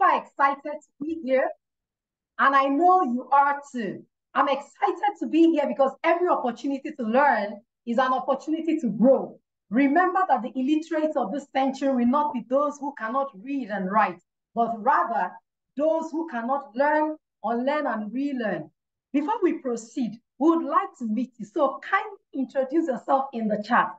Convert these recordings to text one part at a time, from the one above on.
super excited to be here, and I know you are too. I'm excited to be here because every opportunity to learn is an opportunity to grow. Remember that the illiterates of this century will not be those who cannot read and write, but rather those who cannot learn, unlearn, and relearn. Before we proceed, we would like to meet you. So kindly introduce yourself in the chat.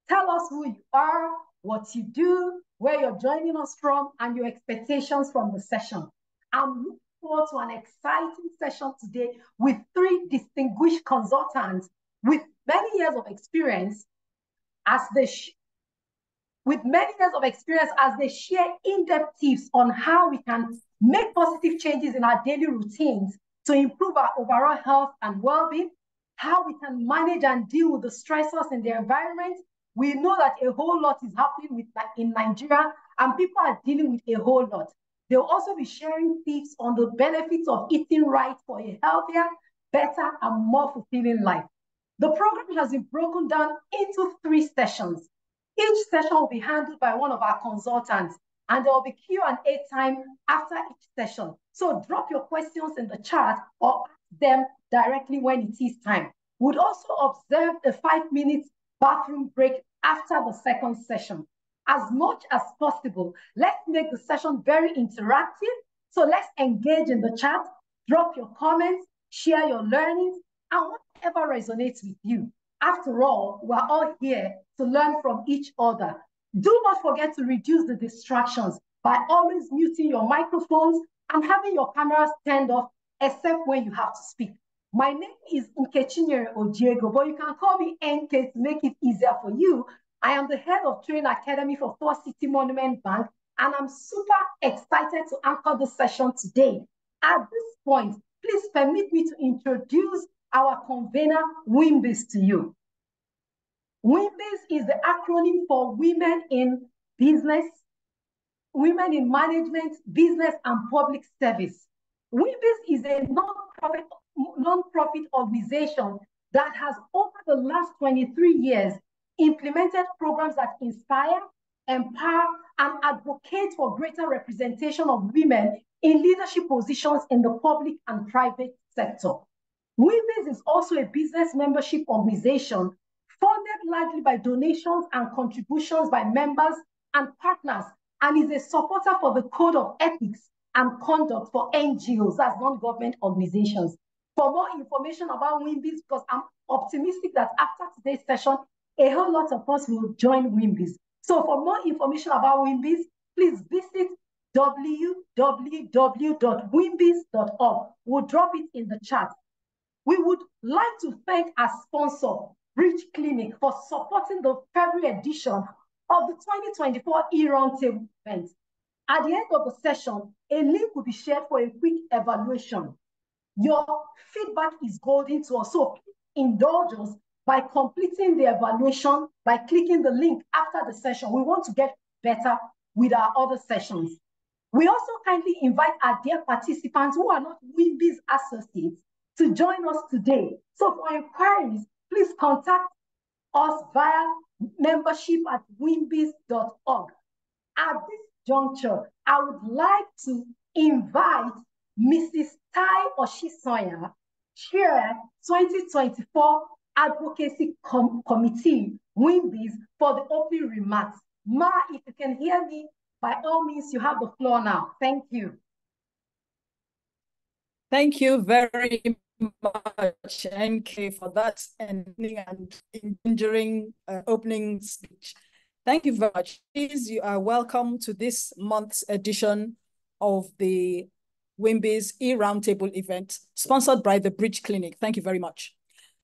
Tell us who you are, what you do, where you're joining us from, and your expectations from the session. I'm looking forward to an exciting session today with three distinguished consultants with many years of experience as they share in-depth tips on how we can make positive changes in our daily routines to improve our overall health and well-being, how we can manage and deal with the stressors in the environment. We know that a whole lot is happening in Nigeria, and people are dealing with a whole lot. They'll also be sharing tips on the benefits of eating right for a healthier, better, and more fulfilling life. The program has been broken down into 3 sessions. Each session will be handled by one of our consultants, and there will be Q&A time after each session. So drop your questions in the chat or ask them directly when it is time. We'd also observe a 5-minute bathroom break after the second session. As much as possible, let's make the session very interactive. So let's engage in the chat, drop your comments, share your learnings, and whatever resonates with you. After all, we're all here to learn from each other. Do not forget to reduce the distractions by always muting your microphones and having your cameras turned off, except when you have to speak. My name is Nkechinyere Ojiego, but you can call me NK to make it easier for you. I am the head of Training Academy for First City Monument Bank, and I'm super excited to anchor this session today. At this point, please permit me to introduce our convener, WIMBIZ, to you. WIMBIZ is the acronym for Women in Business, Women in Management, Business, and Public Service. WIMBIZ is a non-profit organization that has, over the last 23 years, implemented programs that inspire, empower, and advocate for greater representation of women in leadership positions in the public and private sector. WIMBIZ is also a business membership organization funded largely by donations and contributions by members and partners, and is a supporter for the Code of Ethics and Conduct for NGOs, that's non-government organizations. For more information about WIMBIZ, because I'm optimistic that after today's session, a whole lot of us will join WIMBIZ. So for more information about WIMBIZ, please visit www.wimbiz.org. We'll drop it in the chat. We would like to thank our sponsor, Bridge Clinic, for supporting the February edition of the 2024 e-RoundTable event. At the end of the session, a link will be shared for a quick evaluation. Your feedback is golden to us, so please indulge us by completing the evaluation by clicking the link after the session. We want to get better with our other sessions. We also kindly invite our dear participants who are not WIMBIZ associates to join us today. So for inquiries, please contact us via membership@wimbiz.org. At this juncture, I would like to invite Mrs. Tai Oshisoya, Chair 2024 Advocacy Committee, WIMBIZ, for the opening remarks. Ma, if you can hear me, by all means, you have the floor now. Thank you. Thank you very much, NK, for that ending and enduring opening speech. Thank you very much. Please, you are welcome to this month's edition of the WIMBIZ e-RoundTable event, sponsored by the Bridge Clinic. Thank you very much.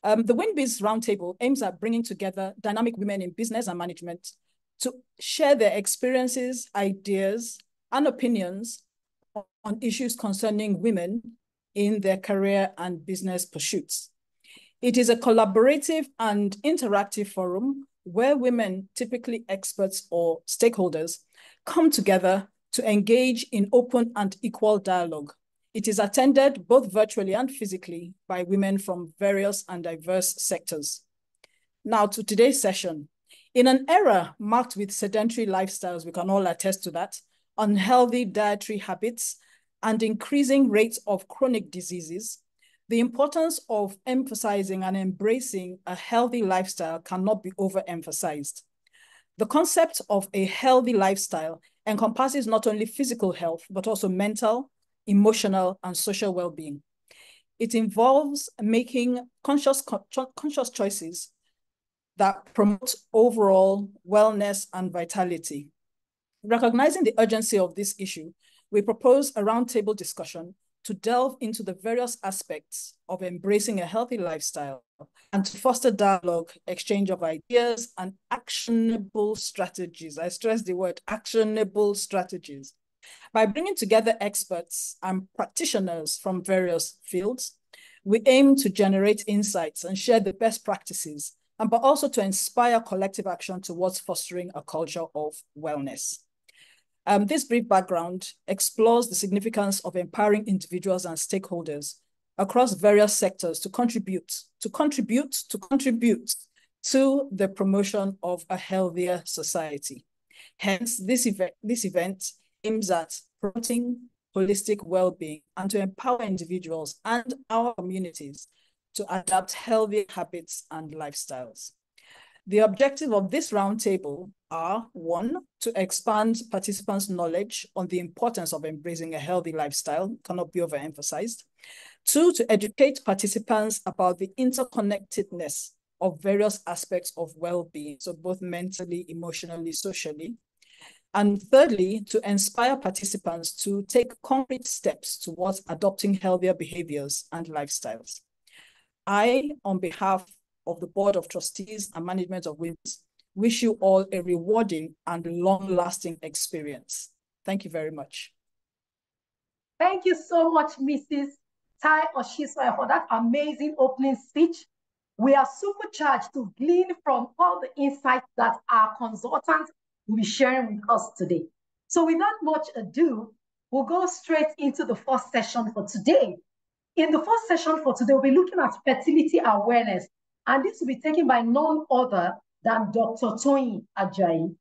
The WIMBIZ Roundtable aims at bringing together dynamic women in business and management to share their experiences, ideas, and opinions on issues concerning women in their career and business pursuits. It is a collaborative and interactive forum where women, typically experts or stakeholders, come together to engage in open and equal dialogue. It is attended both virtually and physically by women from various and diverse sectors. Now to today's session. In an era marked with sedentary lifestyles, we can all attest to that, unhealthy dietary habits, and increasing rates of chronic diseases, the importance of emphasizing and embracing a healthy lifestyle cannot be overemphasized. The concept of a healthy lifestyle encompasses not only physical health, but also mental, emotional, and social well-being. It involves making conscious choices that promote overall wellness and vitality. Recognizing the urgency of this issue, we propose a roundtable discussion to delve into the various aspects of embracing a healthy lifestyle and to foster dialogue, exchange of ideas, and actionable strategies. I stress the word actionable strategies. By bringing together experts and practitioners from various fields, we aim to generate insights and share the best practices, but also to inspire collective action towards fostering a culture of wellness. This brief background explores the significance of empowering individuals and stakeholders across various sectors to contribute to the promotion of a healthier society. Hence, this event aims at promoting holistic well-being and to empower individuals and our communities to adapt healthy habits and lifestyles. The objective of this roundtable are: 1, to expand participants' knowledge on the importance of embracing a healthy lifestyle, cannot be overemphasized. 2, to educate participants about the interconnectedness of various aspects of well-being, so both mentally, emotionally, socially. And thirdly, to inspire participants to take concrete steps towards adopting healthier behaviors and lifestyles. I, on behalf of the Board of Trustees and Management of WIMS, wish you all a rewarding and long-lasting experience. Thank you very much. Thank you so much, Mrs. Tai Oshisoya, for that amazing opening speech. We are supercharged to glean from all the insights that our consultants will be sharing with us today. So without much ado, we'll go straight into the first session for today. In the first session for today, we'll be looking at fertility awareness, and this will be taken by none other than Dr. Toyin Ajayi.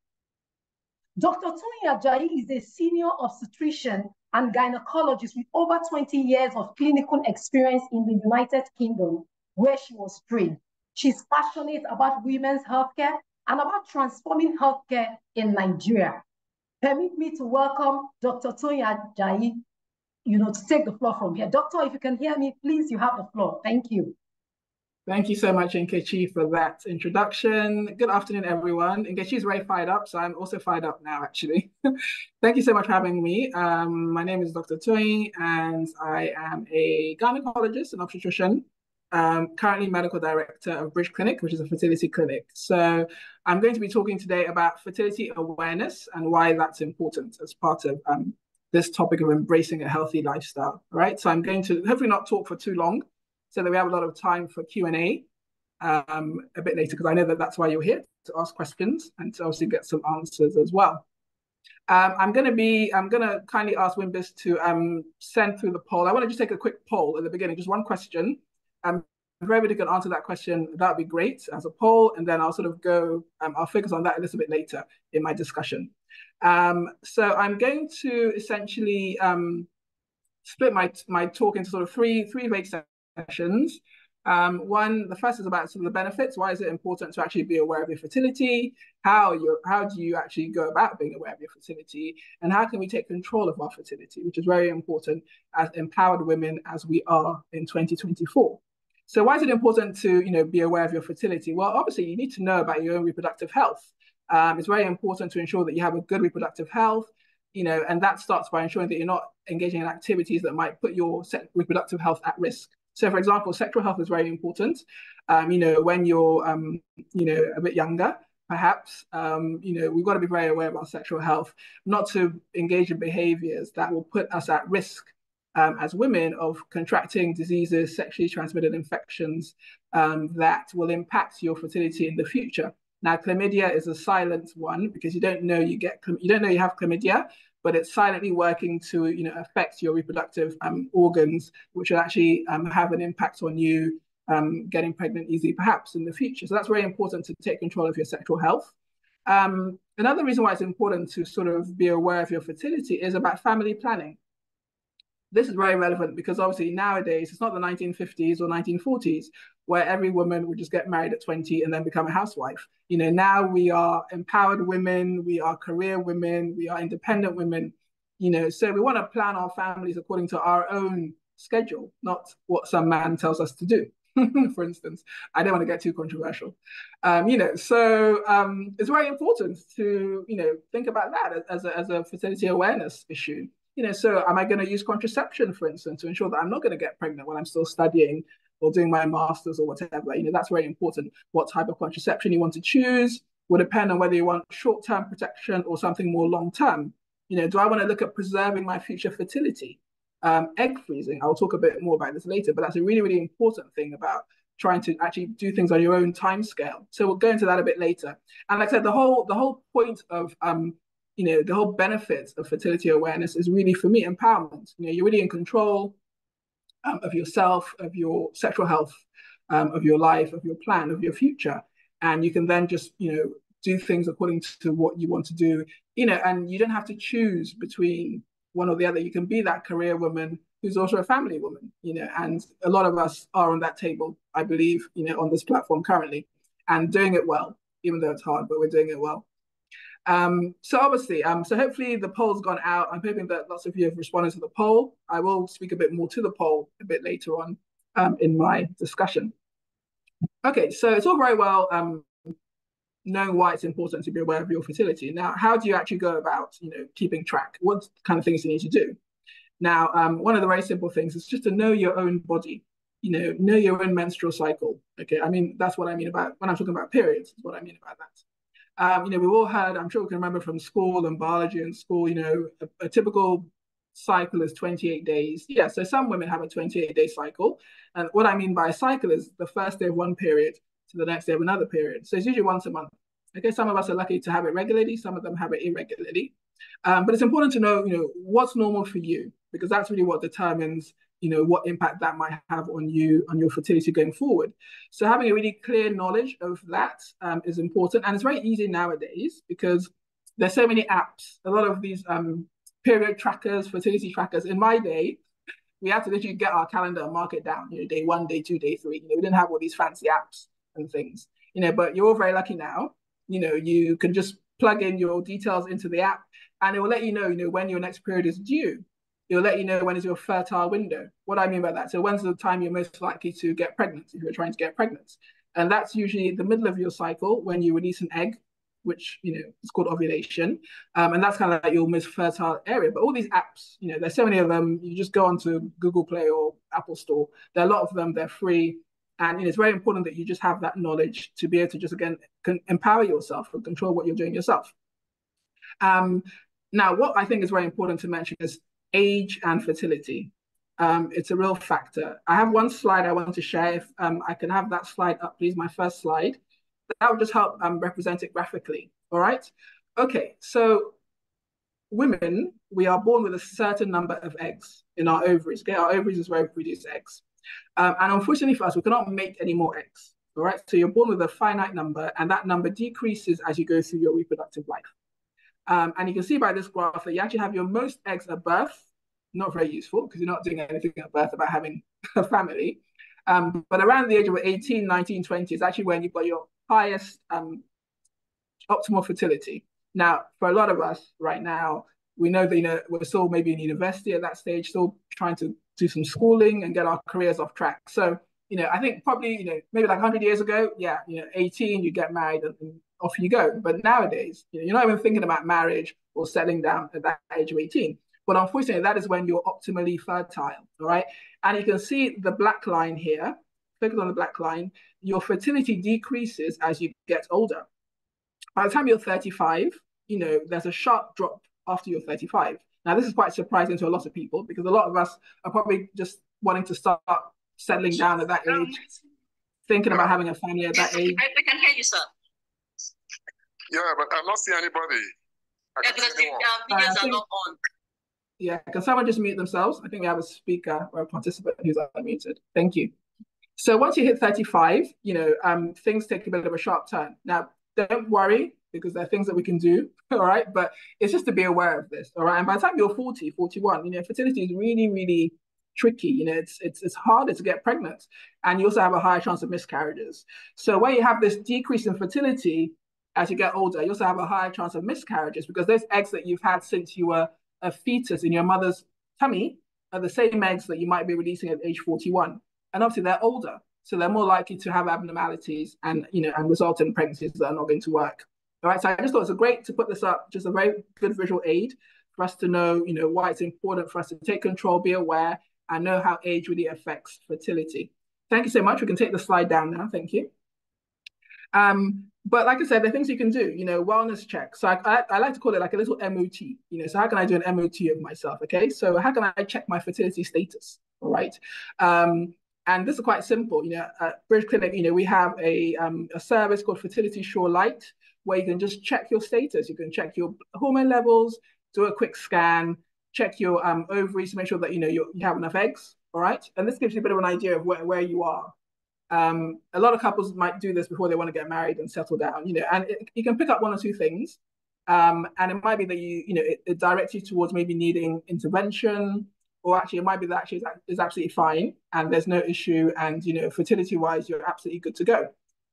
Dr. Toyin Ajayi is a senior obstetrician and gynecologist with over 20 years of clinical experience in the United Kingdom, where she was trained. She's passionate about women's healthcare and about transforming healthcare in Nigeria. Permit me to welcome Dr. Toyin Ajayi, to take the floor from here. Doctor, if you can hear me, please, you have the floor. Thank you. Thank you so much, Nkechi, for that introduction. Good afternoon, everyone. Nkechi's very fired up, so I'm also fired up now, actually. Thank you so much for having me. My name is Dr. Toyin, and I am a gynecologist and obstetrician, currently medical director of Bridge Clinic, which is a fertility clinic. So I'm going to be talking today about fertility awareness and why that's important as part of this topic of embracing a healthy lifestyle, right? So I'm going to hopefully not talk for too long, so that we have a lot of time for Q&A a bit later, because I know that that's why you're here, to ask questions and to obviously get some answers as well. I'm going to kindly ask Wimbus to send through the poll. I want to just take a quick poll at the beginning, just one question. If everybody can answer that question, that'd be great as a poll, and then I'll sort of go, I'll focus on that a little bit later in my discussion. So I'm going to essentially split my talk into sort of three vague sessions. The first is about sort of the benefits. Why is it important to actually be aware of your fertility? How do you actually go about being aware of your fertility? And how can we take control of our fertility, which is very important as empowered women as we are in 2024. So why is it important to be aware of your fertility? Well, obviously you need to know about your own reproductive health. It's very important to ensure that you have a good reproductive health, and that starts by ensuring that you're not engaging in activities that might put your reproductive health at risk. So, for example, sexual health is very important. When you're, a bit younger, perhaps, we've got to be very aware of our sexual health, not to engage in behaviors that will put us at risk as women of contracting diseases, sexually transmitted infections that will impact your fertility in the future. Now, chlamydia is a silent one because you don't know you have chlamydia, but it's silently working to affect your reproductive organs, which will actually have an impact on you getting pregnant easily, perhaps in the future. So that's very important to take control of your sexual health. Another reason why it's important to sort of be aware of your fertility is about family planning. This is very relevant because obviously nowadays it's not the 1950s or 1940s where every woman would just get married at 20 and then become a housewife. You know, now we are empowered women, we are career women, we are independent women, you know, so we want to plan our families according to our own schedule, not what some man tells us to do. For instance, I don't want to get too controversial, you know. So it's very important to, you know, think about that as a fertility awareness issue. You know, so am I going to use contraception, for instance, to ensure that I'm not going to get pregnant when I'm still studying or doing my master's or whatever? You know, that's very important. What type of contraception you want to choose will depend on whether you want short-term protection or something more long-term. You know, do I want to look at preserving my future fertility? Egg freezing, I'll talk a bit more about this later, but that's a really, really important thing about trying to actually do things on your own time scale. So we'll go into that a bit later. And like I said, the whole point of you know, the whole benefits of fertility awareness is really, for me, empowerment. You know, you're really in control of yourself, of your sexual health, of your life, of your plan, of your future. And you can then just, you know, do things according to what you want to do, you know, and you don't have to choose between one or the other. You can be that career woman who's also a family woman, you know, and a lot of us are on that table, I believe, you know, on this platform currently, and doing it well, even though it's hard, but we're doing it well. So obviously, so hopefully the poll's gone out. I'm hoping that lots of you have responded to the poll. I will speak a bit more to the poll a bit later on in my discussion. Okay, so it's all very well knowing why it's important to be aware of your fertility. Now, how do you actually go about, you know, keeping track? What kind of things you need to do? Now, one of the very simple things is just to know your own body. You know your own menstrual cycle. Okay, I mean, that's what I mean about when I'm talking about periods, is what I mean about that. You know, we've all heard, I'm sure we can remember from school and biology in school, you know, a typical cycle is 28 days. Yeah, so some women have a 28-day cycle. And what I mean by a cycle is the first day of one period to the next day of another period. So it's usually once a month. Okay, some of us are lucky to have it regularly, some of them have it irregularly. But it's important to know, you know, what's normal for you, because that's really what determines, you know, what impact that might have on you, on your fertility going forward. So having a really clear knowledge of that is important. And it's very easy nowadays because there's so many apps, a lot of these period trackers, fertility trackers. In my day, we had to literally get our calendar and mark it down, you know, day 1, day 2, day 3. You know, we didn't have all these fancy apps and things, you know, but you're all very lucky now. You know, you can just plug in your details into the app and it will let you know, when your next period is due. It'll let you know when is your fertile window. What I mean by that, so when's the time you're most likely to get pregnant if you're trying to get pregnant? And that's usually the middle of your cycle when you release an egg, which, you know, is called ovulation. And that's kind of like your most fertile area. But all these apps, you know, there's so many of them. You just go onto Google Play or Apple Store. There are a lot of them, they're free. And you know, it's very important that you just have that knowledge to be able to just, again, empower yourself and control what you're doing yourself. Now, what I think is very important to mention is age and fertility. It's a real factor. I have one slide I want to share. If I can have that slide up, please, my first slide. That would just help represent it graphically. All right. Okay. So women, we are born with a certain number of eggs in our ovaries. Okay, our ovaries is where we produce eggs. And unfortunately for us, we cannot make any more eggs. All right. So you're born with a finite number, and that number decreases as you go through your reproductive life. And you can see by this graph that you actually have your most eggs at birth. Not very useful because you're not doing anything at birth about having a family. But around the age of 18, 19, 20 is actually when you've got your highest optimal fertility. Now, for a lot of us right now, we know that, you know, we're still maybe in university at that stage, still trying to do some schooling and get our careers off track. So, you know, I think probably, you know, maybe like 100 years ago, yeah, you know, 18, you get married and off you go. But nowadays, you know, you're not even thinking about marriage or settling down at that age of 18. But unfortunately, that is when you're optimally fertile, all right? And you can see the black line here. Focus on the black line. Your fertility decreases as you get older. By the time you're 35, you know, there's a sharp drop after you're 35. Now, this is quite surprising to a lot of people because a lot of us are probably just wanting to start settling down at that age, thinking about having a family at that age. I can hear you, sir. Yeah, but I'm not seeing anybody. Because the videos are not on. Yeah, can someone just mute themselves? I think we have a speaker or a participant who's unmuted. Thank you. So once you hit 35, you know, things take a bit of a sharp turn. Now, don't worry. because there are things that we can do, all right? But it's just to be aware of this, all right? And by the time you're 40, 41, fertility is really, really tricky. It's harder to get pregnant, and you also have a higher chance of miscarriages. So when you have this decrease in fertility as you get older, you also have a higher chance of miscarriages, because those eggs that you've had since you were a fetus in your mother's tummy are the same eggs that you might be releasing at age 41. And obviously they're older, so they're more likely to have abnormalities and result in pregnancies that are not going to work. All right, so I just thought it's great to put this up, just a very good visual aid for us to know, why it's important for us to take control, be aware, and know how age really affects fertility. Thank you so much. We can take the slide down now. Thank you. But like I said, there are things you can do, wellness check. So I like to call it like a little MOT, so how can I do an MOT of myself? Okay, so how can I check my fertility status? All right. And this is quite simple. At British Clinic, we have a service called Fertility Sure Light, where you can just check your status. You can check your hormone levels, do a quick scan, check your ovaries to make sure that you have enough eggs. All right, and this gives you a bit of an idea of where you are. A lot of couples might do this before they want to get married and settle down, and you can pick up one or two things. And it might be that it directs you towards maybe needing intervention, or actually it might be that actually is absolutely fine and there's no issue, and fertility wise you're absolutely good to go.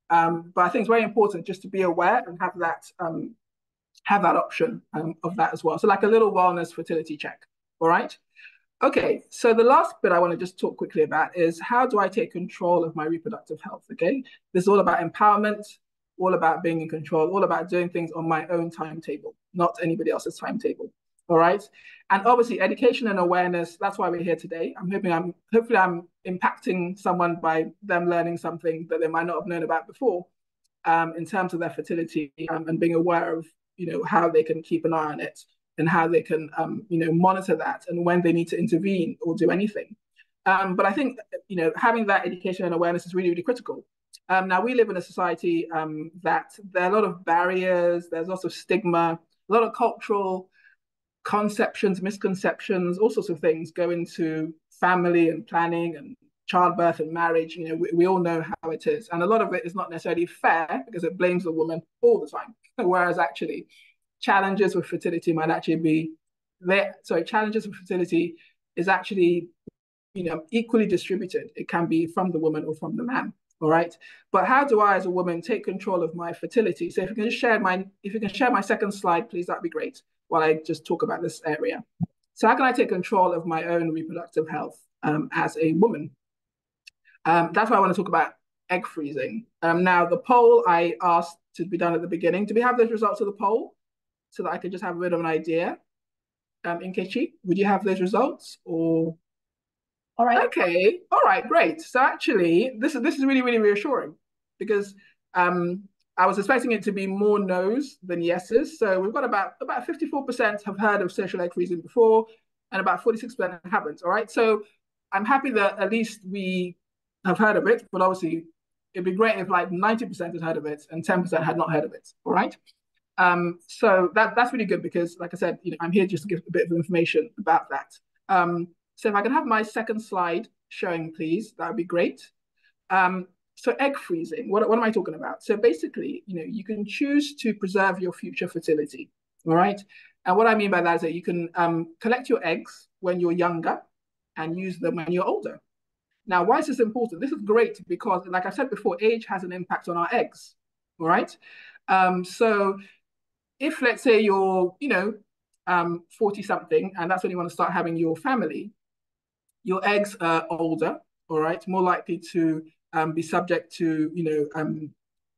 But I think it's very important just to be aware and have that option of that as well. So like a little wellness fertility check. All right. Okay, so the last bit I want to just talk quickly about is, how do I take control of my reproductive health? Okay, this is all about empowerment, all about being in control, all about doing things on my own timetable, not anybody else's timetable. All right, and obviously education and awareness. That's why we're here today. Hopefully I'm impacting someone by them learning something that they might not have known about before, in terms of their fertility, and being aware of how they can keep an eye on it, and how they can, monitor that, and when they need to intervene or do anything. But I think, having that education and awareness is really, really critical. Now, we live in a society that there are a lot of barriers, there's lots of stigma, a lot of cultural conceptions, misconceptions, all sorts of things go into family and planning and childbirth and marriage. We all know how it is. And a lot of it is not necessarily fair, because it blames the woman all the time. Whereas actually, challenges with fertility might actually be there. Sorry, challenges with fertility is actually, equally distributed. It can be from the woman or from the man. All right. But how do I, as a woman, take control of my fertility? So if you can share my second slide, please, that'd be great, while I just talk about this area. So how can I take control of my own reproductive health as a woman? That's why I want to talk about egg freezing. Now, the poll I asked to be done at the beginning. Do we have those results of the poll, so that I could just have a bit of an idea? Nkechi, would you have those results? Or all right. Okay, all right, great. So actually, this is really, really reassuring, because I was expecting it to be more no's than yeses. So we've got about 54% have heard of social egg freezing before, and about 46% haven't. All right, so I'm happy that at least we have heard of it, but obviously it'd be great if like 90% had heard of it and 10% had not heard of it. All right. So that's really good, because like I said, I'm here just to give a bit of information about that. So if I can have my second slide showing, please, that would be great. So egg freezing, what am I talking about? So basically, you can choose to preserve your future fertility, all right? And what I mean by that is that you can collect your eggs when you're younger and use them when you're older. Now, why is this important? This is great because, like I said before, age has an impact on our eggs, all right? So if, let's say, you're 40 something, and that's when you want to start having your family, your eggs are older, all right, more likely to be subject to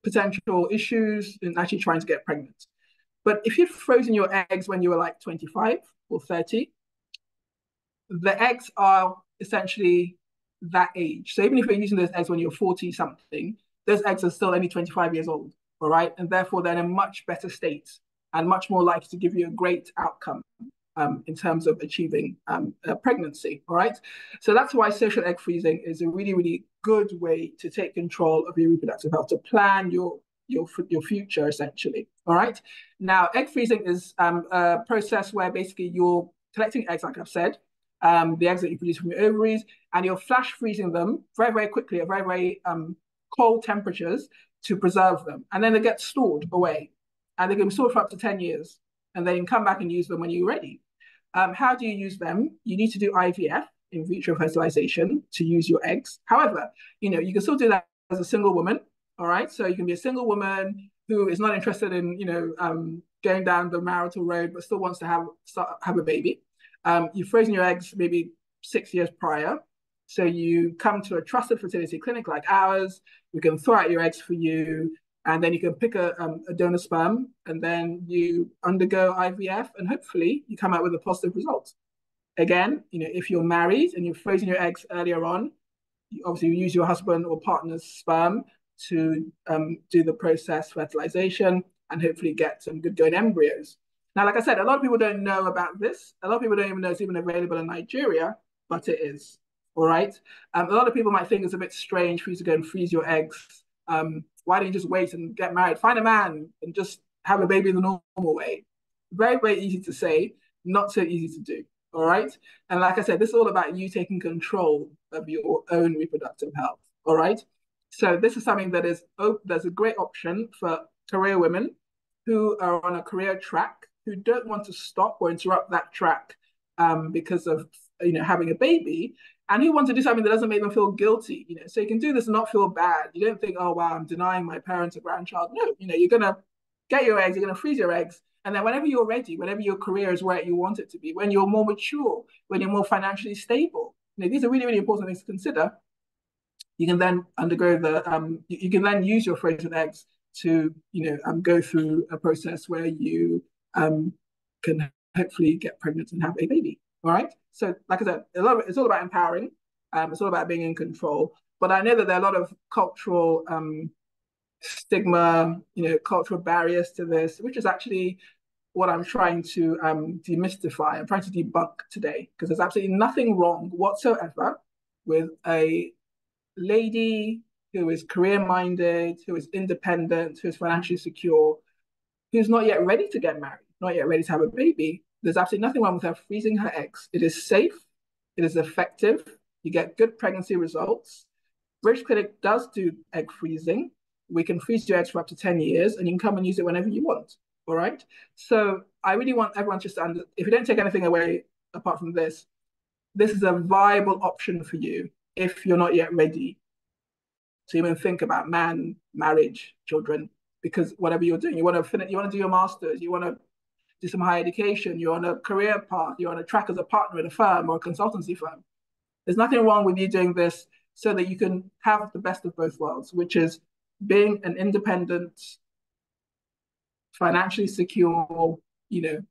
potential issues in actually trying to get pregnant. But if you've frozen your eggs when you were like 25 or 30, the eggs are essentially that age. So even if you're using those eggs when you're 40 something, those eggs are still only 25 years old, all right? And therefore they're in a much better state and much more likely to give you a great outcome in terms of achieving a pregnancy, all right? So that's why social egg freezing is a really, really good way to take control of your reproductive health, to plan your future, essentially, all right? Now, egg freezing is a process where basically you're collecting eggs, like I've said, the eggs that you produce from your ovaries, and you're flash freezing them very, very quickly at very, very cold temperatures to preserve them. And then they get stored away. and they can be stored for up to 10 years. And then you can come back and use them when you're ready. How do you use them? You need to do IVF, in vitro fertilization, to use your eggs. However, you can still do that as a single woman. All right. So you can be a single woman who is not interested in, going down the marital road, but still wants to have a baby. You've frozen your eggs maybe 6 years prior. So you come to a trusted fertility clinic like ours. We can throw out your eggs for you, and then you can pick a donor sperm, and then you undergo IVF, and hopefully you come out with a positive result. Again, if you're married and you've frozen your eggs earlier on, obviously you use your husband or partner's sperm to do the process fertilization and hopefully get some good going embryos. Now, like I said, a lot of people don't know about this. A lot of people don't even know it's even available in Nigeria, but it is. All right. A lot of people might think it's a bit strange for you to go and freeze your eggs. Why don't you just wait and get married? Find a man and just have a baby the normal way. Very, very easy to say, not so easy to do. All right. And like I said, this is all about you taking control of your own reproductive health. All right. So this is something that there's a great option for career women who are on a career track, who don't want to stop or interrupt that track because of having a baby, and who want to do something that doesn't make them feel guilty. So you can do this and not feel bad. You don't think, oh wow, I'm denying my parents a grandchild. No, you're gonna get your eggs, you're gonna freeze your eggs, and then whenever you're ready, whenever your career is where you want it to be, when you're more mature, when you're more financially stable, these are really, really important things to consider. You can then undergo you can then use your frozen eggs to, go through a process where you can hopefully get pregnant and have a baby. All right. So, like I said, it's all about empowering. It's all about being in control. But I know that there are a lot of cultural stigma, cultural barriers to this, which is actually what I'm trying to demystify. I'm trying to debunk today, because there's absolutely nothing wrong whatsoever with a lady who is career-minded, who is independent, who is financially secure, who's not yet ready to get married, not yet ready to have a baby. There's absolutely nothing wrong with her freezing her eggs. It is safe. It is effective. You get good pregnancy results. British Clinic does do egg freezing. We can freeze your eggs for up to 10 years, and you can come and use it whenever you want. All right. So I really want everyone just to if you don't take anything away apart from this is a viable option for you if you're not yet ready to even think about marriage, children, because whatever you're doing, you want to do your master's, you want to do some higher education, you're on a career path, you're on a track as a partner at a firm or a consultancy firm. There's nothing wrong with you doing this so that you can have the best of both worlds, which is being an independent, financially secure,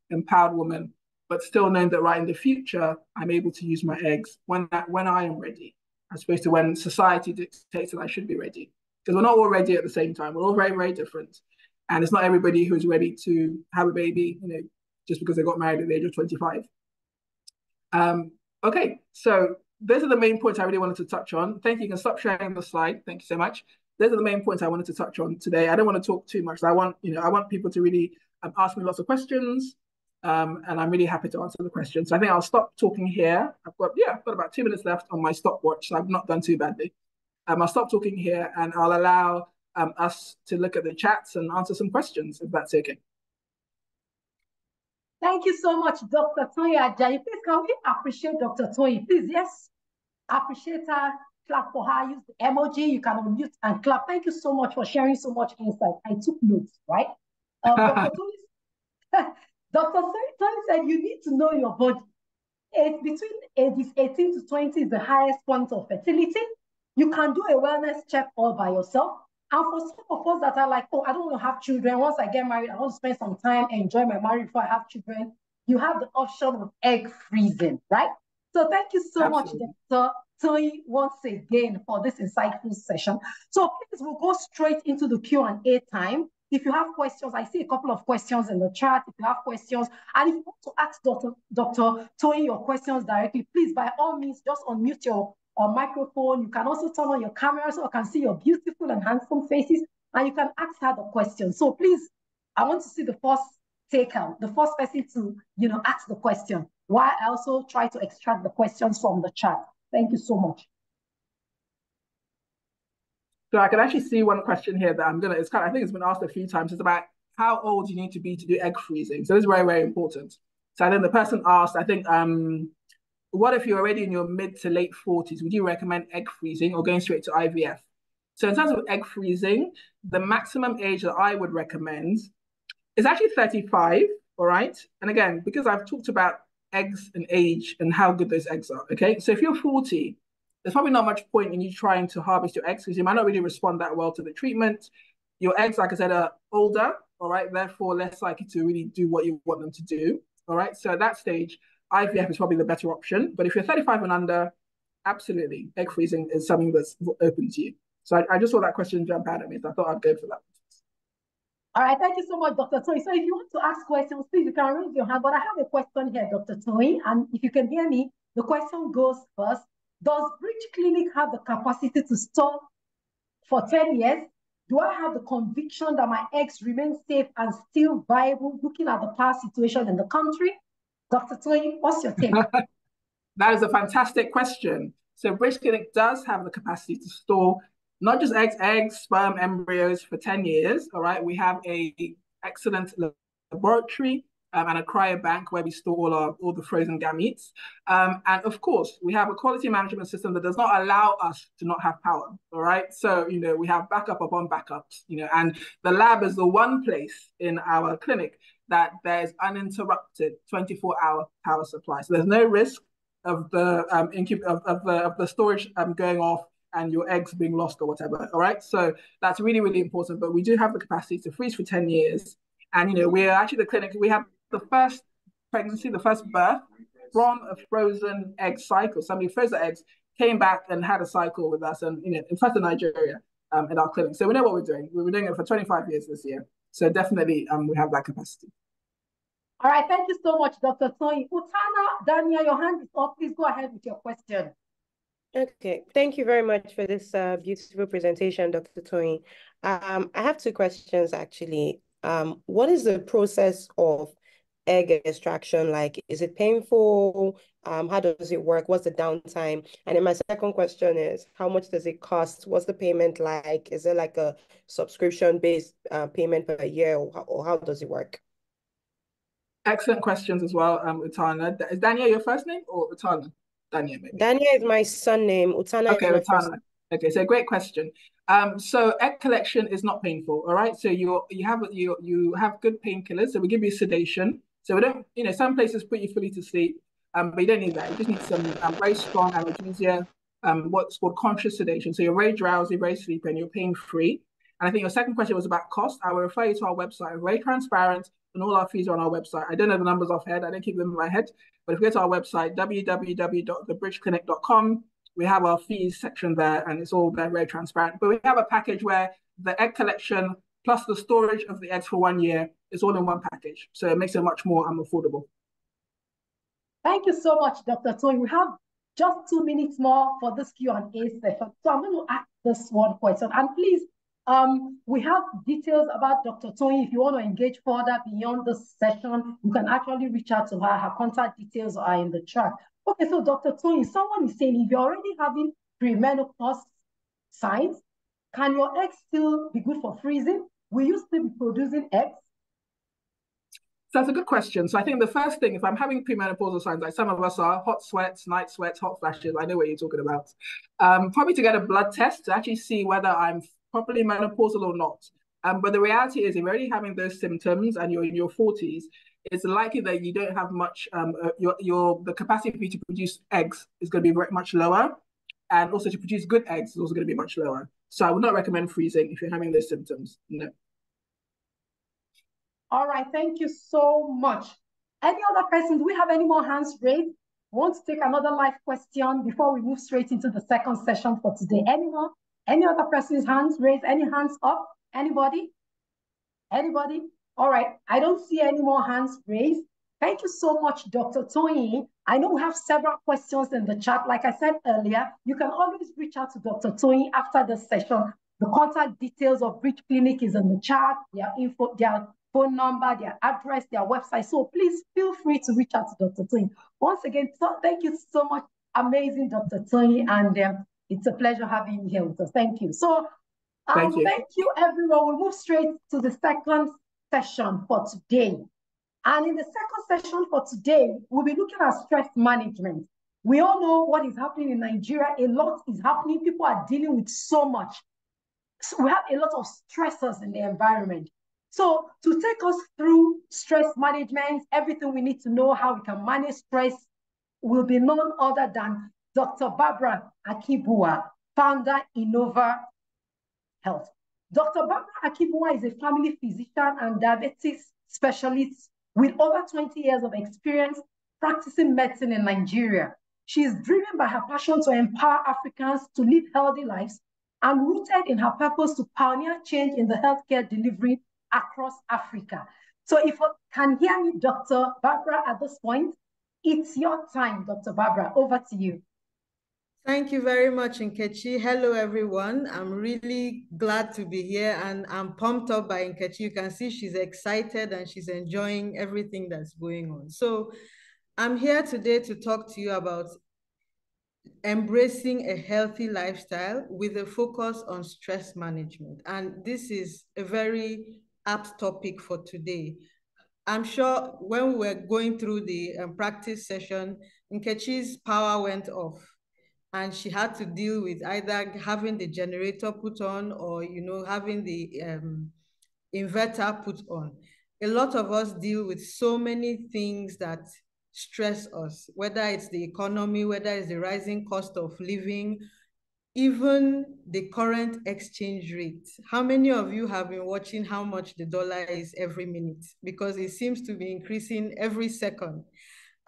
empowered woman, but still knowing that right in the future, I'm able to use my eggs when I am ready, as opposed to when society dictates that I should be ready. Because we're not all ready at the same time. We're all very, very different. And it's not everybody who's ready to have a baby, just because they got married at the age of 25. Okay, so those are the main points I really wanted to touch on. Thank you. You can stop sharing the slide. Thank you so much. Those are the main points I wanted to touch on today. I don't want to talk too much. I want people to really ask me lots of questions, and I'm really happy to answer the questions. So I think I'll stop talking here. I've got about 2 minutes left on my stopwatch, so I've not done too badly. I'll stop talking here, and I'll allow us to look at the chats and answer some questions, if that's okay. Thank you so much, Dr. Toyin Ajayi. Please, can we appreciate Dr. Toyin? Please, yes. Appreciate her. Clap for her. Use the emoji. You can unmute and clap. Thank you so much for sharing so much insight. I took notes, right? Dr. Toyin said you need to know your body. Between ages 18 to 20 is the highest point of fertility. You can do a wellness check all by yourself. And for some of us that are like, oh, I don't want to have children. Once I get married, I want to spend some time, enjoy my marriage before I have children. You have the option of egg freezing, right? So thank you so much, Dr. Toyin, once again for this insightful session. So please, we'll go straight into the Q&A time. If you have questions, I see a couple of questions in the chat. If you have questions, and if you want to ask Dr. Toyin your questions directly, please, by all means, just unmute your microphone. You can also turn on your camera so I can see your beautiful and handsome faces, and you can ask her the question. So please, I want to see the first taker, the first person to ask the question, while I also try to extract the questions from the chat. Thank you so much. So I can actually see one question here that I think it's been asked a few times. It's about how old you need to be to do egg freezing. So this is very, very important. So I think the person asked, I think, what if you're already in your mid to late 40s? Would you recommend egg freezing or going straight to IVF? So in terms of egg freezing, the maximum age that I would recommend is actually 35, all right? And again, because I've talked about eggs and age and how good those eggs are, okay? So if you're 40, there's probably not much point in you trying to harvest your eggs because you might not really respond that well to the treatment. Your eggs, like I said, are older, all right? Therefore, less likely to really do what you want them to do, all right? So at that stage, IVF is probably the better option. But if you're 35 and under, absolutely, egg freezing is something that's open to you. So I just saw that question jump out at me, so I thought I'd go for that. All right, thank you so much, Dr. Toyin. So if you want to ask questions, please, you can raise your hand. But I have a question here, Dr. Toyin, and if you can hear me, the question goes first. Does Bridge Clinic have the capacity to store for 10 years? Do I have the conviction that my eggs remain safe and still viable, looking at the past situation in the country? Dr. Toyin, what's your take? That is a fantastic question. So Bridge Clinic does have the capacity to store not just eggs, sperm, embryos for 10 years, all right? We have an excellent laboratory and a cryobank where we store all the frozen gametes. And of course, we have a quality management system that does not allow us to not have power, all right? So, we have backup upon backups, and the lab is the one place in our clinic that there's uninterrupted 24-hour power supply. So there's no risk of the storage going off and your eggs being lost or whatever, all right? So that's really, really important, but we do have the capacity to freeze for 10 years. And, we're actually the clinic, we have the first pregnancy, the first birth from a frozen egg cycle. Somebody froze the eggs, came back and had a cycle with us and, in fact, in Nigeria in our clinic. So we know what we're doing. We were doing it for 25 years this year. So definitely we have that capacity. All right, thank you so much, Dr. Toyin. Utana, Dania, your hand is up. Please go ahead with your question. Okay, thank you very much for this beautiful presentation, Dr. Toyin. I have two questions actually. What is the process of egg extraction like? Is it painful? How does it work? What's the downtime? And then my second question is, how much does it cost? What's the payment like? Is it like a subscription-based payment per year, or how does it work? Excellent questions as well, Utana. Is Dania your first name or Utana? Dania, maybe. Dania is my son name. Utana is my first name. Okay, so great question. So egg collection is not painful, all right? So you have good painkillers. So we give you sedation. So we don't, some places put you fully to sleep, but you don't need that. You just need some very strong analgesia, what's called conscious sedation. So you're very drowsy, very sleepy, and you're pain-free. And I think your second question was about cost. I will refer you to our website. We're very transparent, and all our fees are on our website. I don't know the numbers offhand. I don't keep them in my head. But if you go to our website, www.thebridgeclinic.com, we have our fees section there, and it's all very, very transparent. But we have a package where the egg collection plus the storage of the eggs for 1 year is all in one package. So it makes it much more affordable. Thank you so much, Dr. Toyin. We have just 2 minutes more for this Q&A session. So I'm going to ask this one question. And please, we have details about Dr. Toyin. If you want to engage further beyond this session, you can actually reach out to her. Her contact details are in the chat. Okay, so Dr. Toyin, someone is saying if you're already having premenopause signs, can your eggs still be good for freezing? Will you still be producing eggs? So that's a good question. So I think the first thing, if I'm having premenopausal signs, like some of us are, hot sweats, night sweats, hot flashes, I know what you're talking about. Probably to get a blood test to actually see whether I'm properly menopausal or not. But the reality is, if you're already having those symptoms and you're in your 40s, it's likely that you don't have much, the capacity for you to produce eggs is going to be very much lower. And also to produce good eggs is also going to be much lower. So I would not recommend freezing if you're having those symptoms, no. All right, thank you so much. Any other person? Do we have any more hands raised? Want to take another live question before we move straight into the second session for today? Anyone? Any other person's hands raised? Any hands up? Anybody? Anybody? All right, I don't see any more hands raised. Thank you so much, Dr. Toyin. I know we have several questions in the chat. Like I said earlier, you can always reach out to Dr. Toyin after the session. The contact details of Bridge Clinic is in the chat, their info, their phone number, their address, their website. So please feel free to reach out to Dr. Toyin. Once again, thank you so much, amazing Dr. Toyin, and it's a pleasure having you here with us. Thank you. So thank you everyone. We'll move straight to the second session for today. And in the second session for today, we'll be looking at stress management. We all know what is happening in Nigeria. A lot is happening. People are dealing with so much. So we have a lot of stressors in the environment. So to take us through stress management, everything we need to know how we can manage stress will be none other than Dr. Barbara Akibua, founder, Innova Health. Dr. Barbara Akibua is a family physician and diabetes specialist with over 20 years of experience practicing medicine in Nigeria. She is driven by her passion to empower Africans to live healthy lives and rooted in her purpose to pioneer change in the healthcare delivery across Africa. So if you can hear me, Dr. Barbara, at this point, it's your time, Dr. Barbara. Over to you. Thank you very much, Nkechi. Hello, everyone. I'm really glad to be here, and I'm pumped up by Nkechi. You can see she's excited and she's enjoying everything that's going on. So I'm here today to talk to you about embracing a healthy lifestyle with a focus on stress management. And this is a very apt topic for today. I'm sure when we were going through the practice session, Nkechi's power went off, and she had to deal with either having the generator put on or, having the inverter put on. A lot of us deal with so many things that stress us, whether it's the economy, whether it's the rising cost of living, even the current exchange rate. How many of you have been watching how much the dollar is every minute? Because it seems to be increasing every second.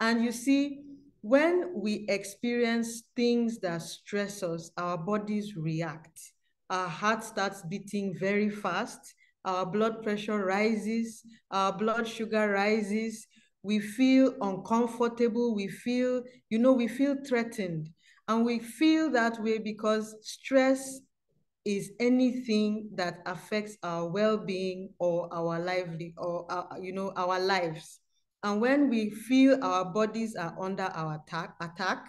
And you see, when we experience things that stress us, our bodies react. Our heart starts beating very fast. Our blood pressure rises. Our blood sugar rises. We feel uncomfortable. We feel threatened. And we feel that way because stress is anything that affects our well-being or our lively or our lives. And when we feel our bodies are under our attack,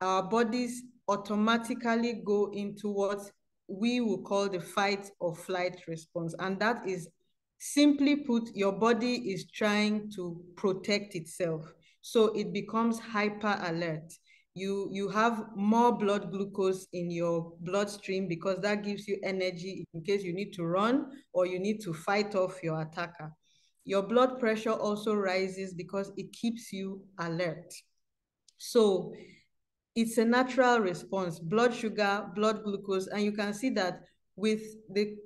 our bodies automatically go into what we will call the fight or flight response. And that is, simply put, your body is trying to protect itself. So it becomes hyper alert. You have more blood glucose in your bloodstream because that gives you energy in case you need to run or you need to fight off your attacker. Your blood pressure also rises because it keeps you alert. So it's a natural response, blood sugar, blood glucose, and you can see that with the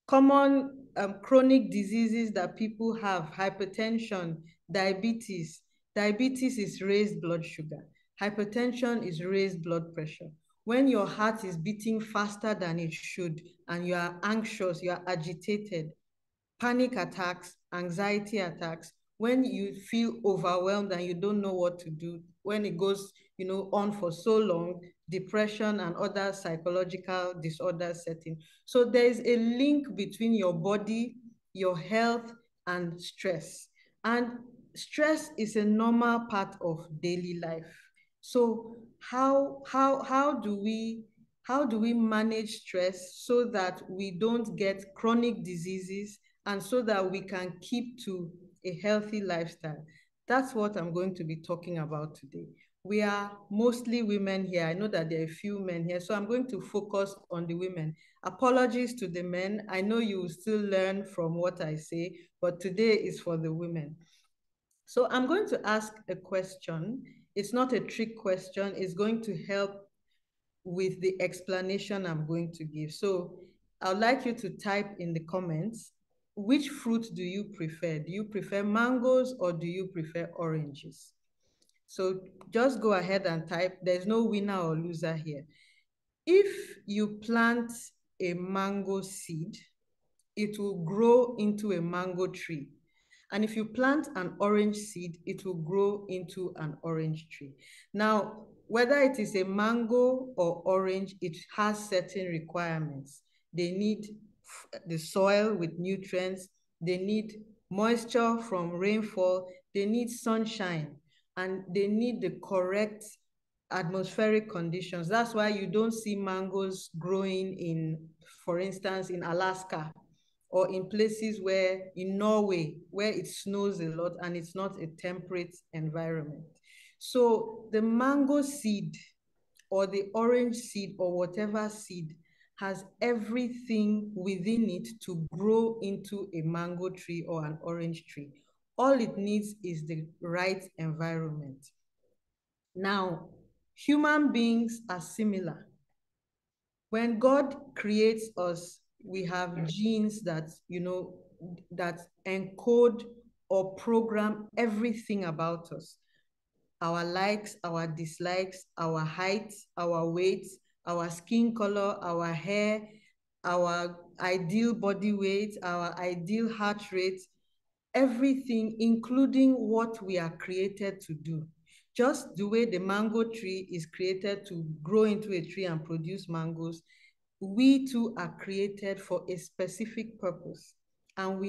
common chronic diseases that people have, hypertension, diabetes. Diabetes is raised blood sugar. Hypertension is raised blood pressure. When your heart is beating faster than it should and you are anxious, you are agitated, panic attacks, anxiety attacks, when you feel overwhelmed and you don't know what to do, when it goes on for so long, depression and other psychological disorders set in. So there is a link between your body, your health, and stress. And stress is a normal part of daily life. So how do we manage stress so that we don't get chronic diseases and so that we can keep to a healthy lifestyle? That's what I'm going to be talking about today. We are mostly women here. I know that there are a few men here, so I'm going to focus on the women. Apologies to the men. I know you will still learn from what I say, but today is for the women. So I'm going to ask a question. It's not a trick question. It's going to help with the explanation I'm going to give. So I'd like you to type in the comments, which fruit do you prefer? Do you prefer mangoes or do you prefer oranges? So just go ahead and type. There's no winner or loser here. If you plant a mango seed, it will grow into a mango tree. And if you plant an orange seed, it will grow into an orange tree. Now, whether it is a mango or orange, it has certain requirements. They need the soil with nutrients. They need moisture from rainfall. They need sunshine. And they need the correct atmospheric conditions. That's why you don't see mangoes growing in, for instance, in Alaska or in places where, in Norway, where it snows a lot and it's not a temperate environment. So the mango seed or the orange seed or whatever seed has everything within it to grow into a mango tree or an orange tree. All it needs is the right environment. Now, human beings are similar. When God creates us, we have genes that, that encode or program everything about us. Our likes, our dislikes, our height, our weight, our skin color, our hair, our ideal body weight, our ideal heart rate, everything, including what we are created to do. Just the way the mango tree is created to grow into a tree and produce mangoes, we too are created for a specific purpose. And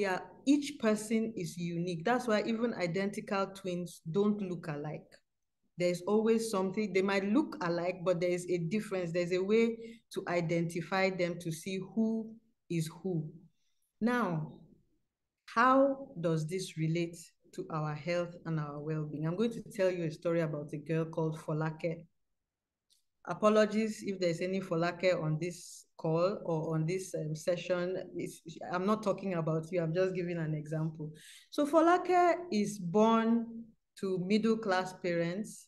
each person is unique. That's why even identical twins don't look alike. There's always something, they might look alike, but there is a difference. There's a way to identify them to see who is who. Now, how does this relate to our health and our well-being? I'm going to tell you a story about a girl called Folake. Apologies if there's any Folake on this call or on this session. I'm not talking about you, I'm just giving an example. So Folake is born to middle-class parents,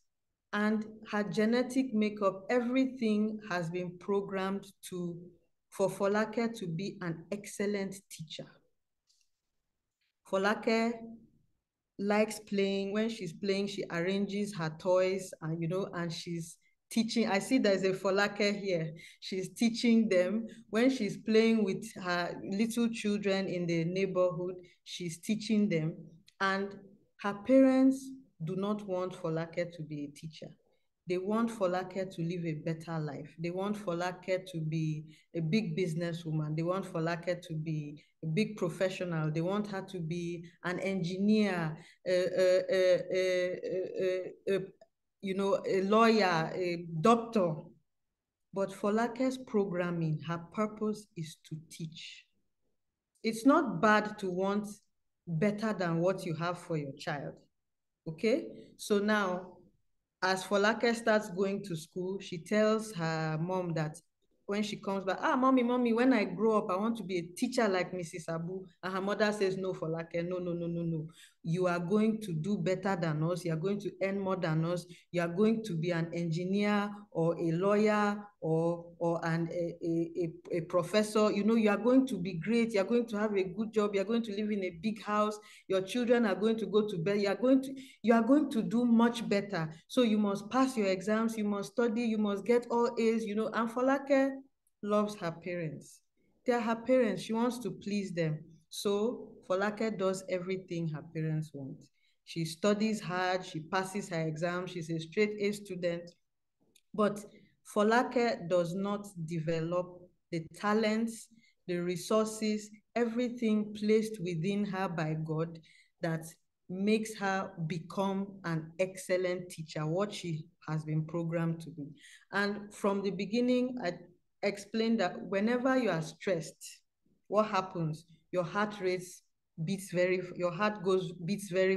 and her genetic makeup, everything has been programmed for Folake to be an excellent teacher. Folake likes playing. When she's playing, she arranges her toys and, and she's teaching. I see there's a Folake here. She's teaching them. When she's playing with her little children in the neighborhood, she's teaching them. And her parents do not want Folake to be a teacher. They want Folake to live a better life. They want Folake to be a big businesswoman. They want Folake to be a big professional. They want her to be an engineer, a lawyer, a doctor. But Folake's programming, her purpose is to teach. It's not bad to want better than what you have for your child. Okay? So now, as Folake starts going to school, she tells her mom that when she comes back, mommy, when I grow up, I want to be a teacher like Mrs. Abu. And her mother says, no, Folake, no. You are going to do better than us. You are going to earn more than us. You are going to be an engineer or a lawyer or a professor. You are going to be great. You are going to have a good job. You are going to live in a big house. Your children are going to go to bed. You are going to do much better. So you must pass your exams. You must study. You must get all A's. And Folake loves her parents. They are her parents. She wants to please them. So Folake does everything her parents want. She studies hard. She passes her exams. She's a straight A student. But Folake does not develop the talents, the resources, everything placed within her by God that makes her become an excellent teacher, what she has been programmed to be. And from the beginning, I explained that whenever you are stressed, what happens? Your heart rate beats very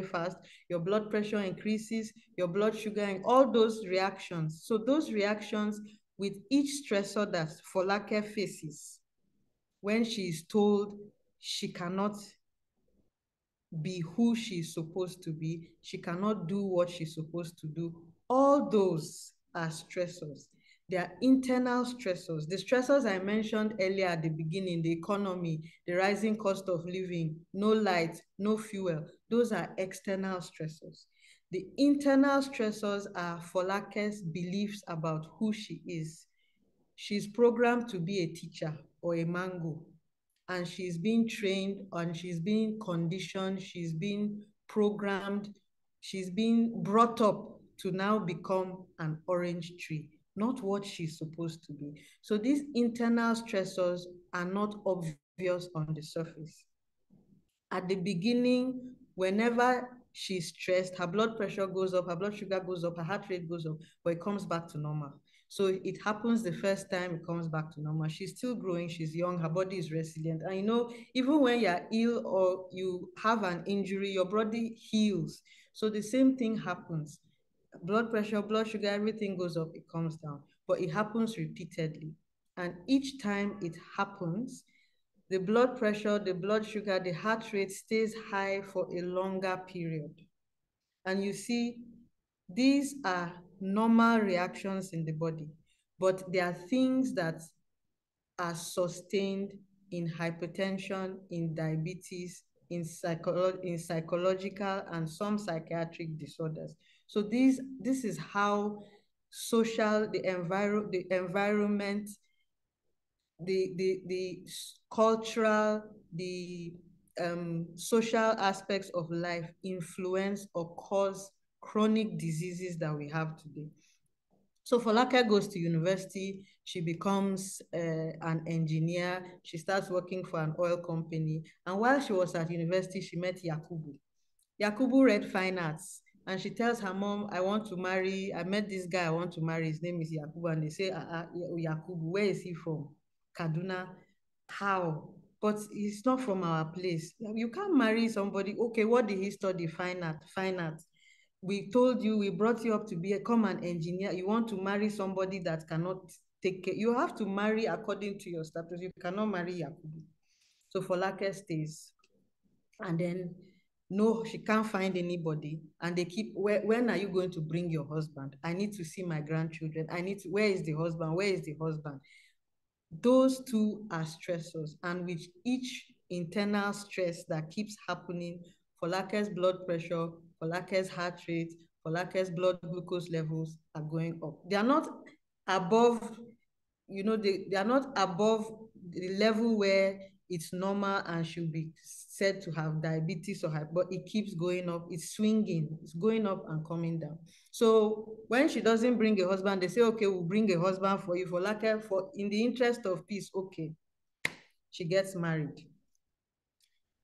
fast, your blood pressure increases, your blood sugar, and all those reactions. So those reactions with each stressor that Folake faces, when she is told she cannot be who she's supposed to be, she cannot do what she's supposed to do, all those are stressors. They are internal stressors. The stressors I mentioned earlier at the beginning, the economy, the rising cost of living, no light, no fuel, those are external stressors. The internal stressors are Folake's beliefs about who she is. She's programmed to be a teacher or a mango, and she's being trained and she's being conditioned, she's being programmed, she's being brought up to now become an orange tree, not what she's supposed to be. So these internal stressors are not obvious on the surface. At the beginning, whenever she's stressed, her blood pressure goes up, her blood sugar goes up, her heart rate goes up, but it comes back to normal. So it happens the first time, it comes back to normal. She's still growing, she's young, her body is resilient. And you know, even when you're ill or you have an injury, your body heals. So the same thing happens. Blood pressure, blood sugar, everything goes up, it comes down. But it happens repeatedly. And each time it happens, the blood pressure, the blood sugar, the heart rate stays high for a longer period. And you see, these are normal reactions in the body, but there are things that are sustained in hypertension, in diabetes, in psychological and some psychiatric disorders. So this is how social, the environment, the cultural, the social aspects of life influence or cause chronic diseases that we have today. So Folake goes to university, she becomes an engineer, she starts working for an oil company. And while she was at university, she met Yakubu. Yakubu read fine arts. And she tells her mom, I met this guy I want to marry. His name is Yakubu. And they say, Yakubu, where is he from? Kaduna. How? But he's not from our place. You can't marry somebody. Okay, what did he study? Fine art. Fine art. We told you, we brought you up to become an engineer. You want to marry somebody that cannot take care. You have to marry according to your status. You cannot marry Yakubu. So Folake stays. And then, no, she can't find anybody. And they keep, when are you going to bring your husband? I need to see my grandchildren. Where is the husband? Where is the husband? Those two are stressors. And with each internal stress that keeps happening, Folake's blood pressure, Folake's heart rate, Folake's blood glucose levels are going up. They are not above, they are not above the level where it's normal and should be said to have diabetes or hyper, but it keeps going up. It's swinging. It's going up and coming down. So when she doesn't bring a husband, they say, okay, we'll bring a husband for you, in the interest of peace. Okay. She gets married.